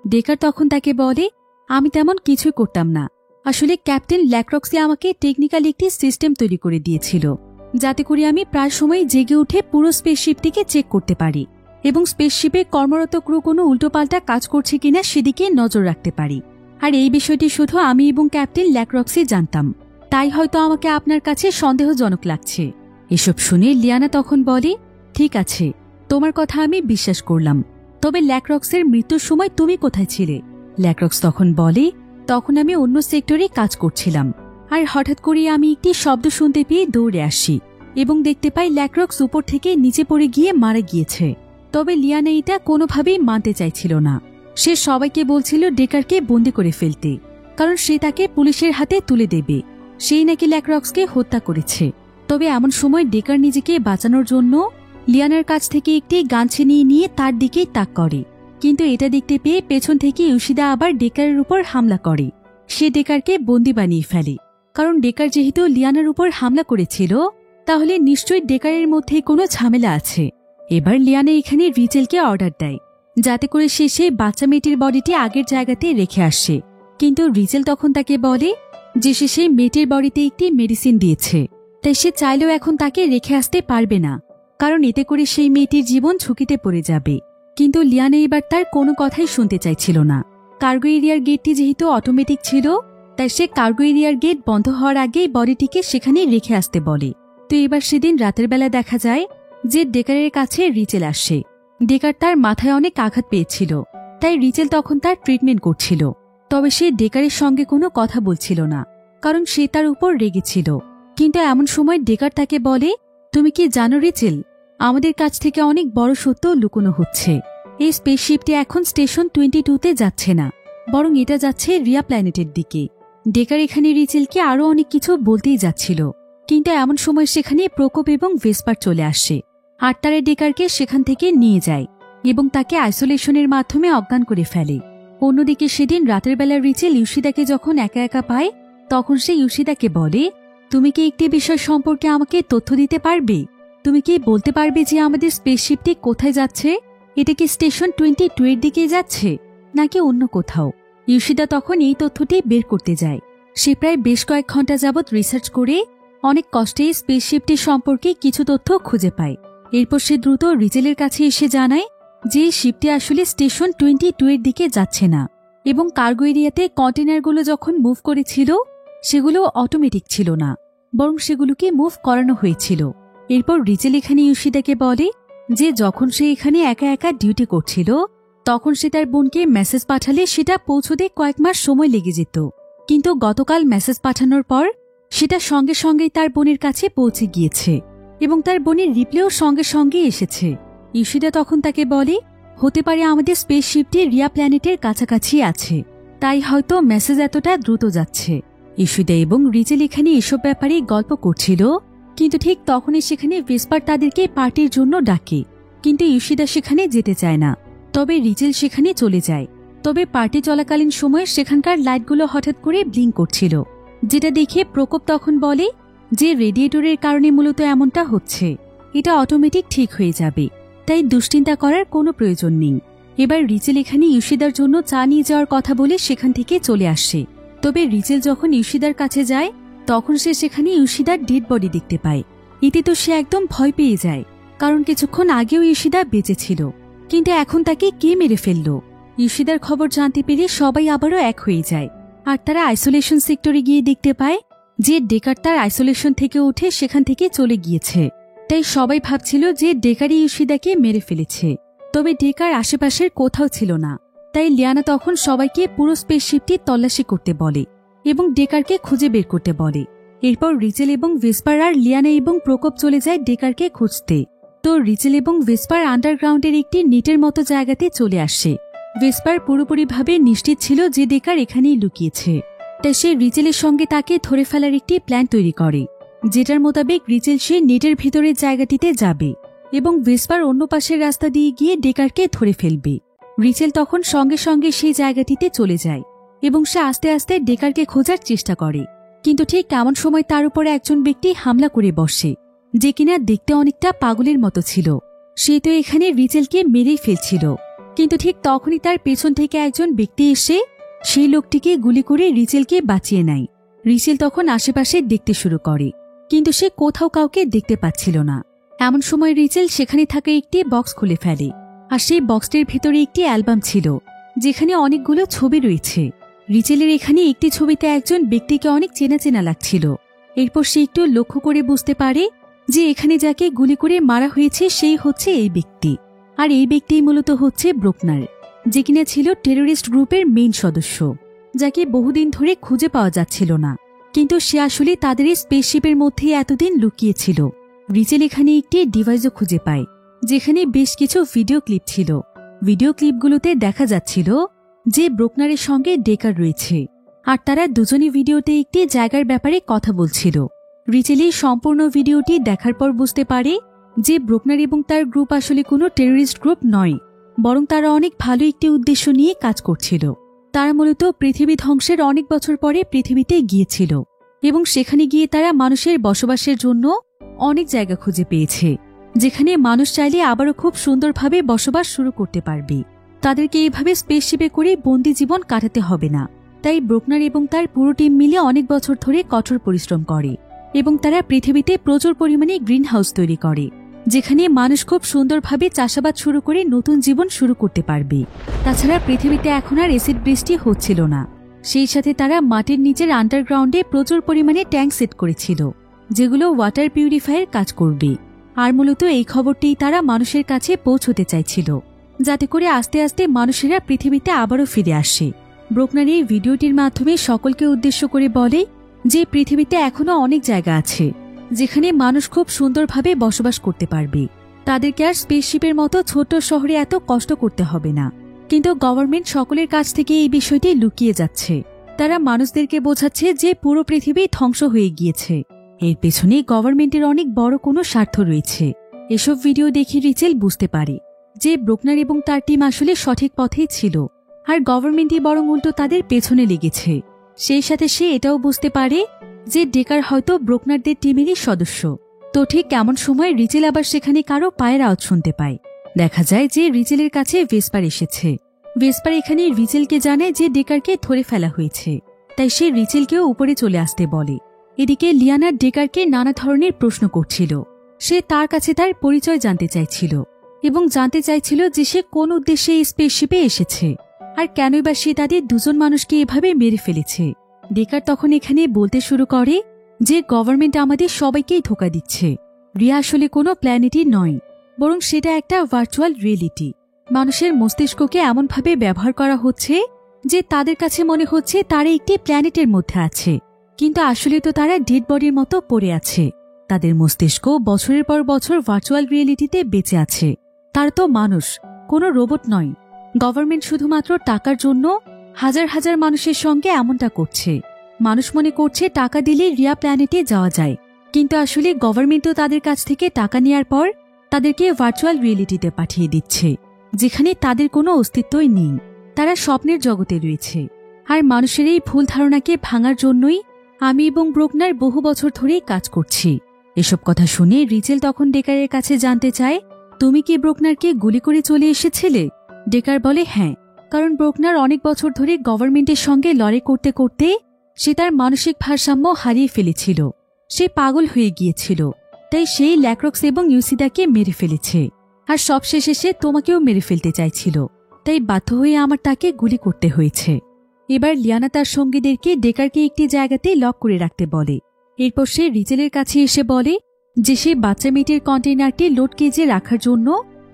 ডেকার তখন তাকে বলে, আমি তেমন কিছুই করতাম না। আসলে ক্যাপ্টেন ল্যাক্রক্সি আমাকে টেকনিক্যালি একটি সিস্টেম তৈরি করে দিয়েছিল, যাতে করে আমি প্রায় সময় জেগে উঠে পুরো স্পেসশিপটিকে চেক করতে পারি এবং স্পেসশিপে কর্মরত ক্রু কোনো উল্টোপাল্টা কাজ করছে কিনা সেদিকে নজর রাখতে পারি। আর এই বিষয়টি শুধু আমি এবং ক্যাপ্টেন ল্যাক্রক্সি জানতাম। তাই হয়তো আমাকে আপনার কাছে সন্দেহজনক লাগছে। এসব শুনে লিয়ানা তখন বলে, ঠিক আছে, তোমার কথা আমি বিশ্বাস করলাম, তবে ল্যাক্রক্সের মৃত্যুর সময় তুমি কোথায় ছিলে? ল্যাক্রক্স তখন বলে, তখন আমি অন্য সেক্টরে কাজ করছিলাম, আর হঠাৎ করে আমি একটি শব্দ শুনতে পেয়ে দৌড়ে আসি এবং দেখতে পাই ল্যাক্রক্স উপর থেকে নিচে পড়ে গিয়ে মারা গিয়েছে। তবে লিয়ানা এটা কোনোভাবেই মানতে চাইছিল না। সে সবাইকে বলছিল ডেকারকে বন্দি করে ফেলতে, কারণ সে তাকে পুলিশের হাতে তুলে দেবে। সেই নাকি ল্যাক্রক্সকে হত্যা করেছে। তবে এমন সময় ডেকার নিজেকে বাঁচানোর জন্য লিয়ানার কাছ থেকে একটি গান ছিনিয়ে নিয়ে তার দিকেই তাক করে, কিন্তু এটা দেখতে পেয়ে পেছন থেকে ইউশিদা আবার ডেকারের উপর হামলা করে। সে ডেকারকে বন্দি বানিয়ে ফেলে, কারণ ডেকার যেহেতু লিয়ানার উপর হামলা করেছিল, তাহলে নিশ্চয়ই ডেকারের মধ্যে কোনো ঝামেলা আছে। এবার লিয়ানা এখানে রিচেলকে অর্ডার দেয় যাতে করে সে সেই বাচ্চা মেয়েটির বডিটি আগের জায়গাতে রেখে আসে, কিন্তু রিচেল তখন তাকে বলে যে সে সেই মেয়েটির বডিতে একটি মেডিসিন দিয়েছে, তাই সে চাইলেও এখন তাকে রেখে আসতে পারবে না, কারণ এতে করে সেই মেয়েটির জীবন ঝুঁকিতে পড়ে যাবে। কিন্তু লিয়ানা এবার তার কোনো কথাই শুনতে চাইছিল না। কার্গো এরিয়ার গেটটি যেহেতু অটোমেটিক ছিল, তাই সে কার্গো এরিয়ার গেট বন্ধ হওয়ার আগেই বডিটিকে সেখানে রেখে আসতে বলে। তো এবার সেদিন রাতের বেলা দেখা যায় যে ডেকারের কাছে রিচেল আসে। ডেকার তার মাথায় অনেক আঘাত পেয়েছিল, তাই রিচেল তখন তার ট্রিটমেন্ট করছিল। তবে সে ডেকারের সঙ্গে কোনো কথা বলছিল না, কারণ সে তার উপর রেগেছিল। কিন্তু এমন সময় ডেকার তাকে বলে, তুমি কি জানো রিচেল, আমাদের কাছ থেকে অনেক বড় সত্য লুকোনো হচ্ছে। এই স্পেসশিপটি এখন স্টেশন 22-তে যাচ্ছে না, বরং এটা যাচ্ছে রিয়া প্ল্যানেটের দিকে। ডেকার এখানে রিচেলকে আরও অনেক কিছু বলতেই যাচ্ছিল, কিন্তু এমন সময় সেখানে প্রকোপ এবং ভেসপার চলে আসে, আর তারা ডেকারকে সেখান থেকে নিয়ে যায় এবং তাকে আইসোলেশনের মাধ্যমে অজ্ঞান করে ফেলে। অন্যদিকে সেদিন রাতের বেলা রিচেল ইউশিদাকে যখন একা একা পায়, তখন সে ইউশিদাকে বলে, তুমি কি একটি বিষয় সম্পর্কে আমাকে তথ্য দিতে পারবে? তুমি কি বলতে পারবে যে আমাদের স্পেসশিপটি কোথায় যাচ্ছে? এটা কি স্টেশন 22 এর দিকে যাচ্ছে নাকি অন্য কোথাও? ইউশিদা তখন এই তথ্যটি বের করতে যায়। সে প্রায় বেশ কয়েক ঘন্টা যাবৎ রিসার্চ করে অনেক কষ্টে স্পেসশিপটি সম্পর্কে কিছু তথ্য খুঁজে পায়। এরপর সে দ্রুত রিচেলের কাছে এসে জানায় যে শিপটি আসলে স্টেশন 22 এর দিকে যাচ্ছে না, এবং কার্গো এরিয়াতে কন্টেনারগুলো যখন মুভ করেছিল সেগুলো অটোমেটিক ছিল না, বরং সেগুলোকে মুভ করানো হয়েছিল। এরপর রিচেল এখানে ইউশিদাকে বলে যে যখন সে এখানে একা একা ডিউটি করছিল, তখন সে তার বোনকে মেসেজ পাঠালে সেটা পৌঁছতে কয়েক মাস সময় লেগে যেত, কিন্তু গতকাল মেসেজ পাঠানোর পর সেটা সঙ্গে সঙ্গেই তার বোনের কাছে পৌঁছে গিয়েছে এবং তার বোনের রিপ্লেও সঙ্গে সঙ্গে এসেছে। ইউশিদা তখন তাকে বলে, হতে পারে আমাদের স্পেসশিপটি রিয়া প্ল্যানেটের কাছাকাছি আছে, তাই হয়তো মেসেজ এতটা দ্রুত যাচ্ছে। ইউশিদা এবং রিচেল এখানে এসব ব্যাপারে গল্প করছিল, কিন্তু ঠিক তখনই সেখানে ভেসপার তাদেরকে পার্টির জন্য ডাকে, কিন্তু ইউশিদা সেখানে যেতে চায় না। তবে রিচেল সেখানে চলে যায়। তবে পার্টি চলাকালীন সময়ে সেখানকার লাইটগুলো হঠাৎ করে ব্লিঙ্ক করছিল, যেটা দেখে প্রকোপ তখন বলে যে রেডিয়েটরের কারণে মূলত এমনটা হচ্ছে, এটা অটোমেটিক ঠিক হয়ে যাবে, তাই দুশ্চিন্তা করার কোনো প্রয়োজন নেই। এবার রিচেল এখানে ইউশিদার জন্য চা নিয়ে যাওয়ার কথা বলে সেখান থেকে চলে আসে। তবে রিচেল যখন ইউশিদার কাছে যায়, তখন সে সেখানে ইউশিদার ডেড বডি দেখতে পায়। এতে তো সে একদম ভয় পেয়ে যায়, কারণ কিছুক্ষণ আগেও ইউশিদা বেঁচে ছিল, কিন্তু এখন তাকে কে মেরে ফেলল? ইউশিদার খবর জানতে পেরে সবাই আবারও এক হয়ে যায়, আর তারা আইসোলেশন সেক্টরে গিয়ে দেখতে পায় যে ডেকার তার আইসোলেশন থেকে উঠে সেখান থেকে চলে গিয়েছে। তাই সবাই ভাবছিল যে ডেকারই ইউশিদাকে মেরে ফেলেছে, তবে ডেকার আশেপাশের কোথাও ছিল না। তাই লিয়ানা তখন সবাইকে পুরো স্পেসশিপটি তল্লাশি করতে বলে এবং ডেকারকে খুঁজে বের করতে বলে। এরপর রিচেল এবং ভেসপার আর লিয়ানা এবং প্রকোপ চলে যায় ডেকারকে খুঁজতে। তো রিচেল এবং ভেসপার আন্ডারগ্রাউন্ডের একটি নেটের মতো জায়গাতে চলে আসে। ভেসপার পুরোপুরিভাবে নিশ্চিত ছিল যে ডেকার এখানেই লুকিয়েছে, তাই সে রিচেলের সঙ্গে তাকে ধরে ফেলার একটি প্ল্যান তৈরি করে, যেটার মোতাবেক রিচেল সে নেটের ভেতরের জায়গাটিতে যাবে এবং ভেসপার অন্য পাশের রাস্তা দিয়ে গিয়ে ডেকারকে ধরে ফেলবে। রিচেল তখন সঙ্গে সঙ্গে সেই জায়গাটিতে চলে যায় এবং সে আস্তে আস্তে ডেকারকে খোঁজার চেষ্টা করে, কিন্তু ঠিক তেমন সময় তার উপরে একজন ব্যক্তি হামলা করে বসে, যে কিনা দেখতে অনেকটা পাগলের মতো ছিল। সে তো এখানে রিচেলকে মেরেই ফেলছিল, কিন্তু ঠিক তখনই তার পেছন থেকে একজন ব্যক্তি এসে সেই লোকটিকে গুলি করে রিচেলকে বাঁচিয়ে নেয়। রিচেল তখন আশেপাশে দেখতে শুরু করে, কিন্তু সে কোথাও কাউকে দেখতে পাচ্ছিল না। এমন সময় রিচেল সেখানে থাকা একটি বক্স খুলে ফেলে, আর সেই বক্সটির ভেতরে একটি অ্যালবাম ছিল, যেখানে অনেকগুলো ছবি রয়েছে। রিচেলের এখানে একটি ছবিতে একজন ব্যক্তিকে অনেক চেনা চেনা লাগছিল। এরপর সে একটু লক্ষ্য করে বুঝতে পারে যে এখানে যাকে গুলি করে মারা হয়েছে সেই হচ্ছে এই ব্যক্তি। আর এই ব্যক্তিই মূলত হচ্ছে ব্রুকনার, যে কিনা ছিল টেরোরিস্ট গ্রুপের মেইন সদস্য, যাকে বহুদিন ধরে খুঁজে পাওয়া যাচ্ছিল না। কিন্তু সে আসলে তাদের এই স্পেসশিপের মধ্যে এতদিন লুকিয়েছিল। রিচেল এখানে একটি ডিভাইসও খুঁজে পায়, যেখানে বেশ কিছু ভিডিও ক্লিপ ছিল। ভিডিও ক্লিপগুলোতে দেখা যাচ্ছিল যে ব্রুকনারের সঙ্গে ডেকার রয়েছে, আর তারা দুজনই ভিডিওতে একটি জায়গার ব্যাপারে কথা বলছিল। রিচেল এই সম্পূর্ণ ভিডিওটি দেখার পর বুঝতে পারে যে ব্রুকনার এবং তার গ্রুপ আসলে কোনো টেরোরিস্ট গ্রুপ নয়, বরং তারা অনেক ভালো একটি উদ্দেশ্য নিয়ে কাজ করছিল। তারা মূলত পৃথিবী ধ্বংসের অনেক বছর পরে পৃথিবীতে গিয়েছিল এবং সেখানে গিয়ে তারা মানুষের বসবাসের জন্য অনেক জায়গা খুঁজে পেয়েছে, যেখানে মানুষ চাইলে আবারও খুব সুন্দরভাবে বসবাস শুরু করতে পারবে। তাদেরকে এইভাবে স্পেসশিপে করে বন্দি জীবন কাটাতে হবে না। তাই ব্রুকনার এবং তার পুরো টিম মিলে অনেক বছর ধরে কঠোর পরিশ্রম করে এবং তারা পৃথিবীতে প্রচুর পরিমাণে গ্রিন হাউস তৈরি করে, যেখানে মানুষ খুব সুন্দরভাবে চাষাবাদ শুরু করে নতুন জীবন শুরু করতে পারবে। তাছাড়া পৃথিবীতে এখন আর অ্যাসিড বৃষ্টি হচ্ছিল না। সেই সাথে তারা মাটির নিচের আন্ডারগ্রাউন্ডে প্রচুর পরিমাণে ট্যাঙ্ক সেট করেছিল, যেগুলো ওয়াটার পিউরিফায়ার কাজ করবে। আর মূলত এই খবরটি তারা মানুষের কাছে পৌঁছতে চাইছিল, যাতে করে আস্তে আস্তে মানুষেরা পৃথিবীতে আবারও ফিরে আসে। ব্রুকনার এই ভিডিওটির মাধ্যমে সকলকে উদ্দেশ্য করে বলে যে পৃথিবীতে এখনও অনেক জায়গা আছে যেখানে মানুষ খুব সুন্দরভাবে বসবাস করতে পারবে। তাদেরকে আর স্পেসশিপের মতো ছোট শহরে এত কষ্ট করতে হবে না। কিন্তু গভর্নমেন্ট সকলের কাছ থেকে এই বিষয়টি লুকিয়ে যাচ্ছে। তারা মানুষদেরকে বোঝাচ্ছে যে পুরো পৃথিবী ধ্বংস হয়ে গিয়েছে। এর পেছনে গভর্নমেন্টের অনেক বড় কোনো স্বার্থ রয়েছে। এসব ভিডিও দেখে রিচেল বুঝতে পারে যে ব্রুকনার এবং তার টিম আসলে সঠিক পথেই ছিল, আর গভর্নমেন্টই বরং উল্টো তাদের পেছনে লেগেছে। সেই সাথে সে এটাও বুঝতে পারে যে ডেকার হয়তো ব্রুকনারদের টিমেরই সদস্য। তো ঠিক এমন সময় রিচেল আবার সেখানে কারো পায়ের আওয়াজ শুনতে পায়। দেখা যায় যে রিচেলের কাছে ভেসপার এসেছে। ভেসপার এখানে রিচেলকে জানায় যে ডেকারকে ধরে ফেলা হয়েছে, তাই সে রিচেলকেও উপরে চলে আসতে বলে। এদিকে লিয়ানা ডেকারকে নানা ধরনের প্রশ্ন করছিল। সে তার কাছে তার পরিচয় জানতে চাইছিল এবং জানতে চাইছিল যে সে কোন উদ্দেশ্যে এই স্পেসশিপে এসেছে, আর কেনই বা সে তাদের দুজন মানুষকে এভাবে মেরে ফেলেছে। ডেকার তখন এখানে বলতে শুরু করে যে গভর্নমেন্ট আমাদের সবাইকেই ধোঁকা দিচ্ছে। রিয়া আসলে কোনো প্ল্যানেটই নয়, বরং সেটা একটা ভার্চুয়াল রিয়েলিটি। মানুষের মস্তিষ্ককে এমনভাবে ব্যবহার করা হচ্ছে যে তাদের কাছে মনে হচ্ছে তারা একটি প্ল্যানেটের মধ্যে আছে, কিন্তু আসলে তো তারা ডেড বডির মতো পড়ে আছে। তাদের মস্তিষ্ক বছরের পর বছর ভার্চুয়াল রিয়েলিটিতে বেঁচে আছে। তারা তো মানুষ, কোনো রোবট নয়। গভর্নমেন্ট শুধুমাত্র টাকার জন্য হাজার হাজার মানুষের সঙ্গে এমনটা করছে। মানুষ মনে করছে টাকা দিলে রিয়া প্ল্যানেটে যাওয়া যায়, কিন্তু আসলে গভর্নমেন্টও তাদের কাছ থেকে টাকা নেয়ার পর তাদেরকে ভার্চুয়াল রিয়েলিটিতে পাঠিয়ে দিচ্ছে, যেখানে তাদের কোনো অস্তিত্বই নেই। তারা স্বপ্নের জগতে রয়েছে। আর মানুষের এই ভুল ধারণাকে ভাঙার জন্যই আমি এবং ব্রুকনার বহু বছর ধরেই কাজ করছি। এসব কথা শুনে রিচেল তখন ডেকারের কাছে জানতে চায়, তুমি কি ব্রুকনারকে গুলি করে চলে এসেছিলে? ডেকার বলে হ্যাঁ, কারণ ব্রুকনার অনেক বছর ধরে গভর্নমেন্টের সঙ্গে লড়াই করতে করতে সে তার মানসিক ভারসাম্য হারিয়ে ফেলেছিল। সে পাগল হয়ে গিয়েছিল, তাই সেই ল্যাক্রক্স এবং ইউসিদাকে মেরে ফেলেছে। আর সবশেষে সে তোমাকেও মেরে ফেলতে চাইছিল, তাই বাধ্য হয়ে আমার তাকে গুলি করতে হয়েছে। এবার লিয়ানা তার সঙ্গীদেরকে ডেকারকে একটি জায়গাতে লক করে রাখতে বলে। এরপর সে রিচেলের কাছে এসে বলে যে সে বাচ্চা মেয়েটির কন্টেইনারটি লোড কেজে রাখার জন্য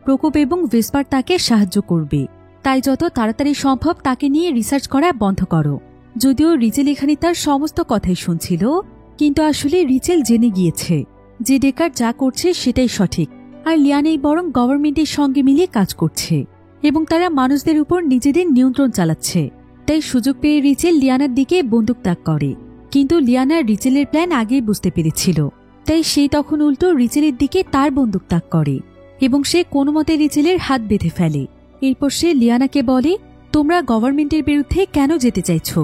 প্রকোপ এবং ভেসপার তাকে সাহায্য করবে। তাই যত তাড়াতাড়ি সম্ভব তাকে নিয়ে রিসার্চ করা বন্ধ করো। যদিও রিচেল এখানে তার সমস্ত কথাই শুনছিল, কিন্তু আসলে রিচেল জেনে গিয়েছে যে ডেকার যা করছে সেটাই সঠিক, আর লিয়ানাই বরং গভর্নমেন্টের সঙ্গে মিলিয়ে কাজ করছে এবং তারা মানুষদের উপর নিজেদের নিয়ন্ত্রণ চালাচ্ছে। তাই সুযোগ পেয়ে রিচেল লিয়ানার দিকে বন্দুক তাক করে, কিন্তু লিয়ানা রিচেলের প্ল্যান আগেই বুঝতে পেরেছিল। তাই সে তখন উল্টো রিচেলের দিকে তার বন্দুক তাক করে এবং সে কোনো মতে রিচেলের হাত বেঁধে ফেলে। এরপর সে লিয়ানাকে বলে, তোমরা গভর্নমেন্টের বিরুদ্ধে কেন যেতে চাইছো?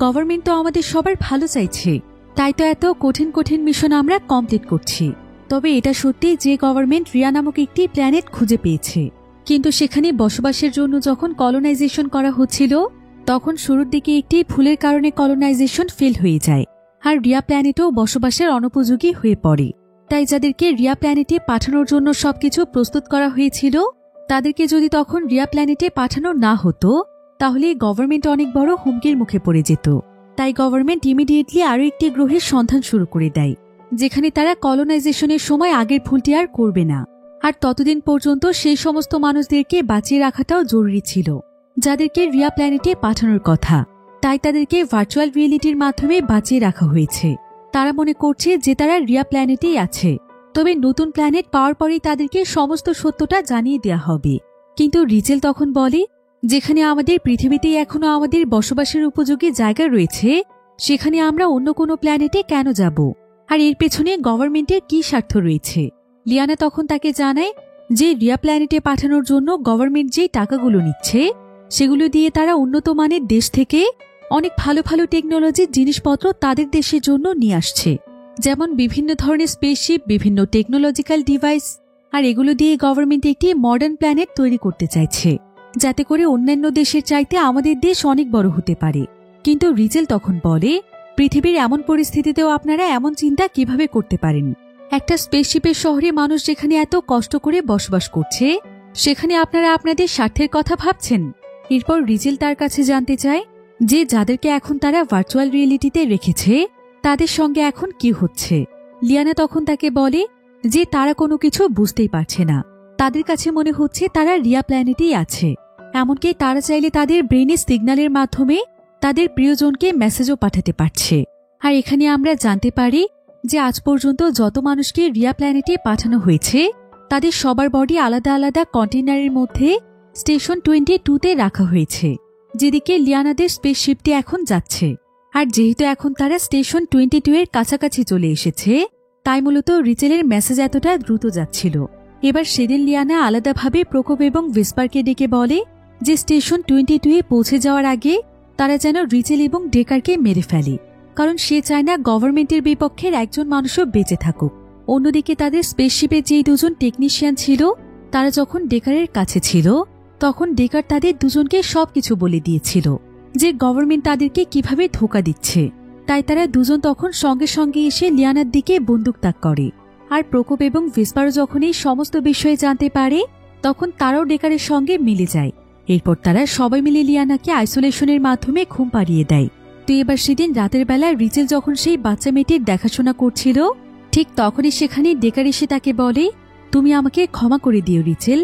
গভর্নমেন্ট তো আমাদের সবার ভালো চাইছে, তাই তো এত কঠিন কঠিন মিশন আমরা কমপ্লিট করছি। তবে এটা সত্যি যে গভর্নমেন্ট রিয়া নামক একটি প্ল্যানেট খুঁজে পেয়েছে, কিন্তু সেখানে বসবাসের জন্য যখন কলোনাইজেশন করা হচ্ছিল তখন শুরুর দিকে একটি ভুলের কারণে কলোনাইজেশন ফেল হয়ে যায়, আর রিয়া প্ল্যানেটও বসবাসের অনুপযোগী হয়ে পড়ে। তাই যাদেরকে রিয়া প্ল্যানেটে পাঠানোর জন্য সবকিছু প্রস্তুত করা হয়েছিল, তাদেরকে যদি তখন রিয়া প্ল্যানেটে পাঠানো না হতো তাহলে গভর্নমেন্ট অনেক বড় হুমকির মুখে পড়ে যেত। তাই গভর্নমেন্ট ইমিডিয়েটলি আরও একটি গ্রহের সন্ধান শুরু করে দেয়, যেখানে তারা কলোনাইজেশনের সময় আগের ভুলটি আর করবে না। আর ততদিন পর্যন্ত সেই সমস্ত মানুষদেরকে বাঁচিয়ে রাখাটাও জরুরি ছিল যাদেরকে রিয়া প্ল্যানেটে পাঠানোর কথা। তাই তাদেরকে ভার্চুয়াল রিয়েলিটির মাধ্যমে বাঁচিয়ে রাখা হয়েছে। তারা মনে করছে যে তারা রিয়া প্ল্যানেটেই আছে, তবে নতুন প্ল্যানেট পাওয়ার পরেই তাদেরকে সমস্ত সত্যটা জানিয়ে দেওয়া হবে। কিন্তু রিচেল তখন বলে, যেখানে আমাদের পৃথিবীতেই এখনো আমাদের বসবাসের উপযোগী জায়গা রয়েছে, সেখানে আমরা অন্য কোনো প্ল্যানেটে কেন যাব? আর এর পেছনে গভর্নমেন্টের কি স্বার্থ রয়েছে? লিয়ানা তখন তাকে জানায় যে রিয়া প্ল্যানেটে পাঠানোর জন্য গভর্নমেন্ট যেই টাকাগুলো নিচ্ছে, সেগুলো দিয়ে তারা উন্নত মানের দেশ থেকে অনেক ভালো ভালো টেকনোলজির জিনিসপত্র তাদের দেশের জন্য নিয়ে আসছে, যেমন বিভিন্ন ধরনের স্পেসশিপ, বিভিন্ন টেকনোলজিক্যাল ডিভাইস। আর এগুলো দিয়ে গভর্নমেন্ট একটি মডার্ন প্ল্যানেট তৈরি করতে চাইছে, যাতে করে অন্যান্য দেশের চাইতে আমাদের দেশ অনেক বড় হতে পারে। কিন্তু রিচেল তখন বলে, পৃথিবীর এমন পরিস্থিতিতেও আপনারা এমন চিন্তা কিভাবে করতে পারেন? একটা স্পেসশিপের শহরে মানুষ যেখানে এত কষ্ট করে বসবাস করছে, সেখানে আপনারা আপনাদের স্বার্থের কথা ভাবছেন। এরপর রিচেল তার কাছে জানতে চায় যে যাদেরকে এখন তারা ভার্চুয়াল রিয়েলিটিতে রেখেছে তাদের সঙ্গে এখন কি হচ্ছে। লিয়ানা তখন তাকে বলে যে তারা কোনো কিছু বুঝতেই পারছে না। তাদের কাছে মনে হচ্ছে তারা রিয়া প্ল্যানেটেই আছে। এমনকি তারা চাইলে তাদের ব্রেনের সিগন্যালের মাধ্যমে তাদের প্রিয়জনকে মেসেজও পাঠাতে পারছে। আর এখানে আমরা জানতে পারি যে আজ পর্যন্ত যত মানুষকে রিয়া প্ল্যানেটে পাঠানো হয়েছে, তাদের সবার বডি আলাদা আলাদা কন্টেইনারের মধ্যে স্টেশন 22-তে রাখা হয়েছে, যেদিকে লিয়ানাদের স্পেসশিপটি এখন যাচ্ছে। আর যেহেতু এখন তারা স্টেশন 22-এর কাছাকাছি চলে এসেছে, তাই মূলত রিচেলের মেসেজ এতটা দ্রুত যাচ্ছিল। এবার সেদিন লিয়ানা আলাদাভাবে প্রকোপ এবং ভিসপারকে ডেকে বলে যে স্টেশন 22-এ পৌঁছে যাওয়ার আগে তারা যেন রিচেল এবং ডেকারকে মেরে ফেলে, কারণ সে চায় না গভর্নমেন্টের বিপক্ষের একজন মানুষও বেঁচে থাকুক। অন্যদিকে তাদের স্পেসশিপে যেই দুজন টেকনিশিয়ান ছিল, তারা যখন ডেকারের কাছে ছিল, তখন ডেকার তাদের দুজনকে সবকিছু বলে দিয়েছিল যে গভর্নমেন্ট তাদেরকে কিভাবে ধোঁকা দিচ্ছে। তাই তারা দুজন তখন সঙ্গে সঙ্গে এসে লিয়ানার দিকে বন্দুক তাক করে। আর প্রকোপ এবং ভিসপারও যখন এই সমস্ত বিষয়ে জানতে পারে, তখন তারাও ডেকারের সঙ্গে মিলে যায়। এরপর তারা সবাই মিলে লিয়ানাকে আইসোলেশনের মাধ্যমে ঘুম পাড়িয়ে দেয়। তো এবার সেদিন রাতের বেলা রিচেল যখন সেই বাচ্চা মেয়েটির দেখাশোনা করছিল, ঠিক তখনই সেখানে ডেকার এসে তাকে বলে, তুমি আমাকে ক্ষমা করে দিও রিচেল,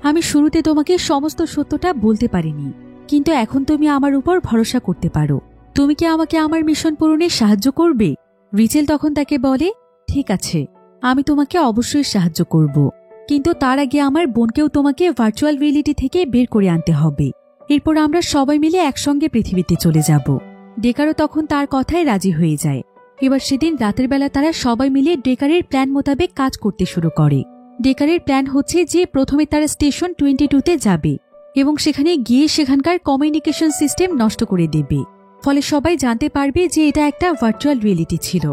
আমি শুরুতে তোমাকে সমস্ত সত্যটা বলতে পারিনি, কিন্তু এখন তুমি আমার উপর ভরসা করতে পারো। তুমি কি আমাকে আমার মিশন পূরণে সাহায্য করবে? রিচেল তখন তাকে বলে, ঠিক আছে, আমি তোমাকে অবশ্যই সাহায্য করব, কিন্তু তার আগে আমার বোনকেও তোমাকে ভার্চুয়াল রিয়েলিটি থেকে বের করে আনতে হবে। এরপর আমরা সবাই মিলে একসঙ্গে পৃথিবীতে চলে যাব। ডেকারও তখন তার কথায় রাজি হয়ে যায়। এবার সেদিন রাতের বেলা তারা সবাই মিলে ডেকারের প্ল্যান মোতাবেক কাজ করতে শুরু করে। ডেকারের প্ল্যান হচ্ছে যে প্রথমে তারা স্টেশন 22-তে যাবে এবং সেখানে গিয়ে সেখানকার কমিউনিকেশন সিস্টেম নষ্ট করে দেবে, ফলে সবাই জানতে পারবে যে এটা একটা ভার্চুয়াল রিয়েলিটি ছিল।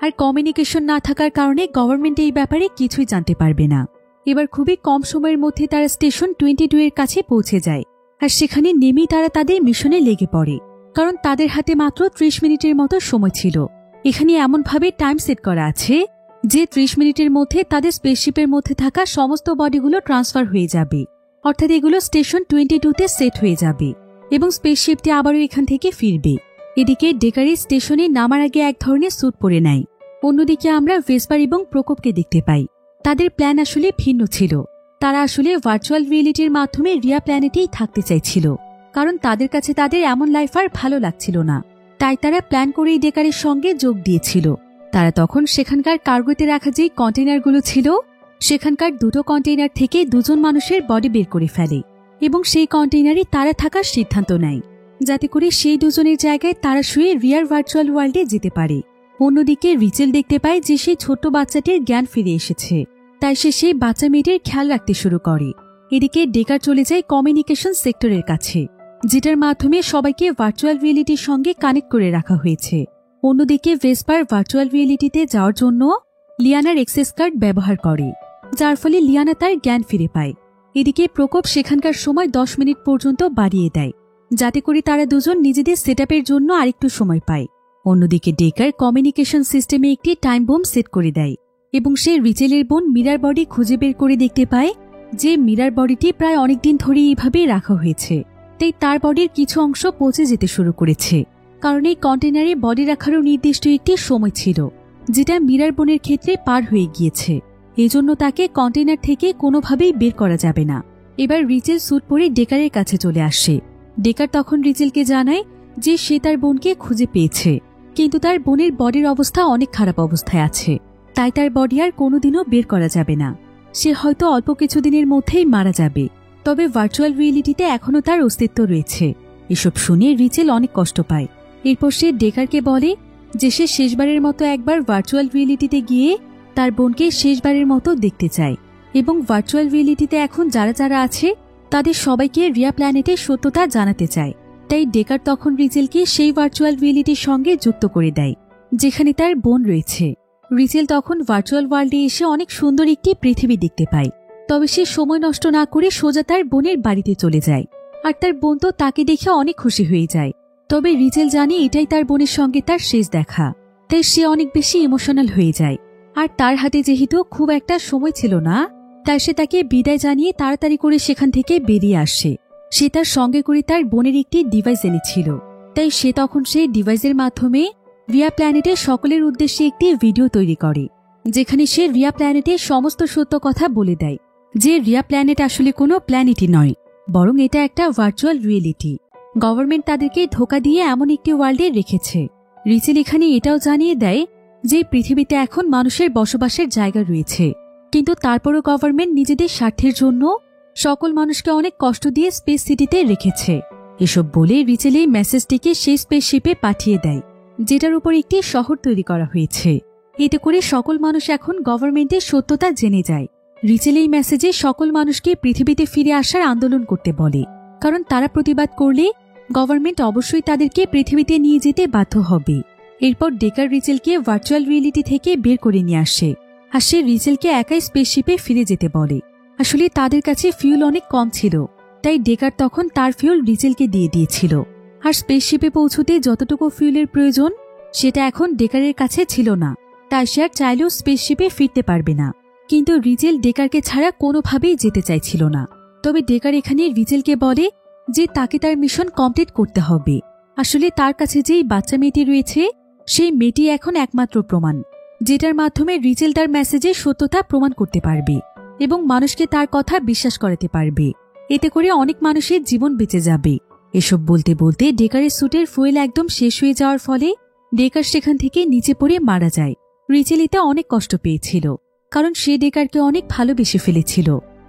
আর কমিউনিকেশন না থাকার কারণে গভর্নমেন্ট এই ব্যাপারে কিছুই জানতে পারবে না। এবার খুবই কম সময়ের মধ্যে তারা স্টেশন 22-এর কাছে পৌঁছে যায়। আর সেখানে নেমেই তারা তাদের মিশনে লেগে পড়ে, কারণ তাদের হাতে মাত্র 30 মিনিটের মতো সময় ছিল। এখানে এমনভাবে টাইম সেট করা আছে যে 30 মিনিটের মধ্যে তাদের স্পেসশিপের মধ্যে থাকা সমস্ত বডিগুলো ট্রান্সফার হয়ে যাবে, অর্থাৎ এগুলো স্টেশন 22-তে সেট হয়ে যাবে এবং স্পেসশিপটি আবারও এখান থেকে ফিরবে। এদিকে ডেকারি স্টেশনে নামার আগে এক ধরনের স্যুট পরে নেয়। অন্যদিকে আমরা ভেসপার এবং প্রকোপকে দেখতে পাই। তাদের প্ল্যান আসলে ভিন্ন ছিল। তারা আসলে ভার্চুয়াল রিয়েলিটির মাধ্যমে রিয়া প্ল্যানেটেই থাকতে চাইছিল, কারণ তাদের কাছে তাদের এমন লাইফ আর ভালো লাগছিল না। তাই তারা প্ল্যান করেই ডেকারের সঙ্গে যোগ দিয়েছিল। তারা তখন সেখানকার কার্গোতে রাখা যে কন্টেইনারগুলো ছিল, সেখানকার দুটো কন্টেইনার থেকে দুজন মানুষের বডি বের করে ফেলে এবং সেই কন্টেইনারে তারা থাকার সিদ্ধান্ত নেয়, যাতে করে সেই দুজনের জায়গায় তারা শুয়ে রিয়ার ভার্চুয়াল ওয়ার্ল্ডে যেতে পারে। অন্যদিকে রিচেল দেখতে পায় যে সেই ছোট্ট বাচ্চাটির জ্ঞান ফিরে এসেছে, তাই সে সেই বাচ্চা মেয়েটির খেয়াল রাখতে শুরু করে। এদিকে ডেকার চলে যায় কমিউনিকেশন সেক্টরের কাছে, যেটার মাধ্যমে সবাইকে ভার্চুয়াল রিয়েলিটির সঙ্গে কানেক্ট করে রাখা হয়েছে। অন্যদিকে ভেসপার ভার্চুয়াল রিয়েলিটিতে যাওয়ার জন্য লিয়ানার এক্সেস কার্ড ব্যবহার করে, যার ফলে লিয়ানা তার জ্ঞান ফিরে পায়। এদিকে প্রকোপ সেখানকার সময় 10 মিনিট পর্যন্ত বাড়িয়ে দেয়, যাতে করে তারা দুজন নিজেদের সেটআপের জন্য আরেকটু সময় পায়। অন্যদিকে ডেকার কমিউনিকেশন সিস্টেমে একটি টাইম বোম সেট করে দেয় এবং সে রিচেলের বোন মিরার বডি খুঁজে বের করে দেখতে পায় যে মিরার বডিটি প্রায় অনেকদিন ধরে এইভাবেই রাখা হয়েছে। তাই তার বডির কিছু অংশ পচে যেতে শুরু করেছে, কারণ এই কন্টেনারে বডি রাখারও নির্দিষ্ট একটি সময় ছিল, যেটা মীরার বোনের ক্ষেত্রে পার হয়ে গিয়েছে। এজন্য তাকে কন্টেনার থেকে কোনোভাবেই বের করা যাবে না। এবার রিচেল স্যুট পরে ডেকারের কাছে চলে আসে। ডেকার তখন রিচেলকে জানায় যে সে তার বোনকে খুঁজে পেয়েছে, কিন্তু তার বোনের বডির অবস্থা অনেক খারাপ অবস্থায় আছে, তাই তার বডি আর কোনোদিনও বের করা যাবে না। সে হয়তো অল্প কিছুদিনের মধ্যেই মারা যাবে, তবে ভার্চুয়াল রিয়েলিটিতে এখনও তার অস্তিত্ব রয়েছে। এসব শুনে রিচেল অনেক কষ্ট পায়। এরপর সে ডেকারকে বলে যে সে শেষবারের মতো একবার ভার্চুয়াল রিয়েলিটিতে গিয়ে তার বোনকে শেষবারের মতো দেখতে চায়, এবং ভার্চুয়াল রিয়েলিটিতে এখন যারা যারা আছে তাদের সবাইকে রিয়া প্ল্যানেটের সত্যতা জানাতে চায়। তাই ডেকার তখন রিচেলকে সেই ভার্চুয়াল রিয়েলিটির সঙ্গে যুক্ত করে দেয় যেখানে তার বোন রয়েছে। রিচেল তখন ভার্চুয়াল ওয়ার্ল্ডে এসে অনেক সুন্দর একটি পৃথিবী দেখতে পায়, তবে সে সময় নষ্ট না করে সোজা তার বোনের বাড়িতে চলে যায়। আর তার বোন তো তাকে দেখে অনেক খুশি হয়ে যায়। তবে রিচেল জানে এটাই তার বোনের সঙ্গে তার শেষ দেখা, তাই সে অনেক বেশি ইমোশনাল হয়ে যায়। আর তার হাতে যেহেতু খুব একটা সময় ছিল না, তাই সে তাকে বিদায় জানিয়ে তাড়াতাড়ি করে সেখান থেকে বেরিয়ে আসে। সে তার সঙ্গে করে তার বোনের একটি ডিভাইস এনেছিল, তাই সে তখন সেই ডিভাইসের মাধ্যমে রিয়া প্ল্যানেটের সকলের উদ্দেশ্যে একটি ভিডিও তৈরি করে, যেখানে সে রিয়া প্ল্যানেটের সমস্ত সত্য কথা বলে দেয় যে রিয়া প্ল্যানেট আসলে কোনো প্ল্যানেটই নয়, বরং এটা একটা ভার্চুয়াল রিয়েলিটি। গভর্নমেন্ট তাদেরকে ধোঁকা দিয়ে এমন একটি ওয়ার্ল্ডে রেখেছে। রিচেল এখানে এটাও জানিয়ে দেয় যে পৃথিবীতে এখন মানুষের বসবাসের জায়গা রয়েছে, কিন্তু তারপরও গভর্নমেন্ট নিজেদের স্বার্থের জন্য সকল মানুষকে অনেক কষ্ট দিয়ে স্পেস সিটিতে রেখেছে। এসব বলে রিচেল এই মেসেজটিকে সেই স্পেসশিপে পাঠিয়ে দেয়, যেটার উপর একটি শহর তৈরি করা হয়েছে। এতে করে সকল মানুষ এখন গভর্নমেন্টের সত্যতা জেনে যায়। রিচেল এই মেসেজে সকল মানুষকে পৃথিবীতে ফিরে আসার আন্দোলন করতে বলে, কারণ তারা প্রতিবাদ করলে গভর্নমেন্ট অবশ্যই তাদেরকে পৃথিবীতে নিয়ে যেতে বাধ্য হবে। এরপর ডেকার রিচেলকে ভার্চুয়াল রিয়েলিটি থেকে বের করে নিয়ে আসে, আর সে রিচেলকে একাই স্পেসশিপে ফিরে যেতে বলে। আসলে তাদের কাছে ফিউল অনেক কম ছিল, তাই ডেকার তখন তার ফিউল রিচেলকে দিয়ে দিয়েছিল। আর স্পেসশিপে পৌঁছতে যতটুকু ফিউলের প্রয়োজন সেটা এখন ডেকারের কাছে ছিল না, তাই সে আর চাইলেও স্পেসশিপে ফিরতে পারবে না। কিন্তু রিচেল ডেকারকে ছাড়া কোনোভাবেই যেতে চাইছিল না। তবে ডেকার এখানে রিচেলকে বলে যে তাকে তার মিশন কমপ্লিট করতে হবে। আসলে তার কাছে যেই বাচ্চা মেয়েটি রয়েছে সেই মেয়েটি এখন একমাত্র প্রমাণ, যেটার মাধ্যমে রিচেল তার মেসেজের সত্যতা প্রমাণ করতে পারবে এবং মানুষকে তার কথা বিশ্বাস করাতে পারবে। এতে করে অনেক মানুষের জীবন বেঁচে যাবে। এসব বলতে বলতে ডেকারের স্যুটের ফুয়েল একদম শেষ হয়ে যাওয়ার ফলে ডেকার সেখান থেকে নিচে পড়ে মারা যায়। রিচেল এতে অনেক কষ্ট পেয়েছিল, কারণ সে ডেকারকে অনেক ভালোবেসে ফেলেছিল।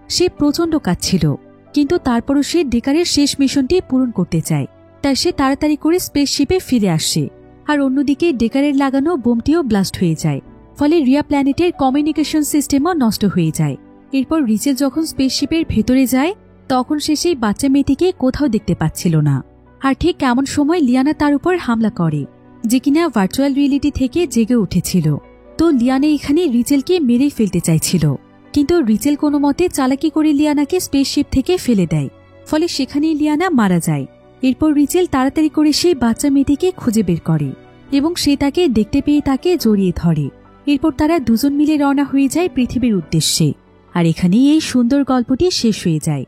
সে প্রচণ্ড কাঁদছিল, কিন্তু তারপরও সে ডেকারের শেষ মিশনটি পূরণ করতে চায়, তাই সে তাড়াতাড়ি করে স্পেসশিপে ফিরে আসে। আর অন্যদিকে ডেকারের লাগানো বোমটিও ব্লাস্ট হয়ে যায়, ফলে রিয়া প্ল্যানেটের কমিউনিকেশন সিস্টেমও নষ্ট হয়ে যায়। এরপর রিচেল যখন স্পেসশিপের ভেতরে যায় তখন সে সেই বাচ্চা মেয়েটিকে কোথাও দেখতে পাচ্ছিল না। আর ঠিক এমন সময় লিয়ানা তার উপর হামলা করে, যে কিনা ভার্চুয়াল রিয়েলিটি থেকে জেগে উঠেছিল। তো লিয়ানা এখানে রিচেলকে মেরেই ফেলতে চাইছিল, কিন্তু রিচেল কোনো মতে চালাকি করে লিয়ানাকে স্পেসশিপ থেকে ফেলে দেয়, ফলে সেখানেই লিয়ানা মারা যায়। এরপর রিচেল তাড়াতাড়ি করে সেই বাচ্চা মেয়েটিকে খুঁজে বের করে এবং সে তাকে দেখতে পেয়ে তাকে জড়িয়ে ধরে। এরপর তারা দুজন মিলে রওনা হয়ে যায় পৃথিবীর উদ্দেশ্যে। আর এখানেই এই সুন্দর গল্পটি শেষ হয়ে যায়।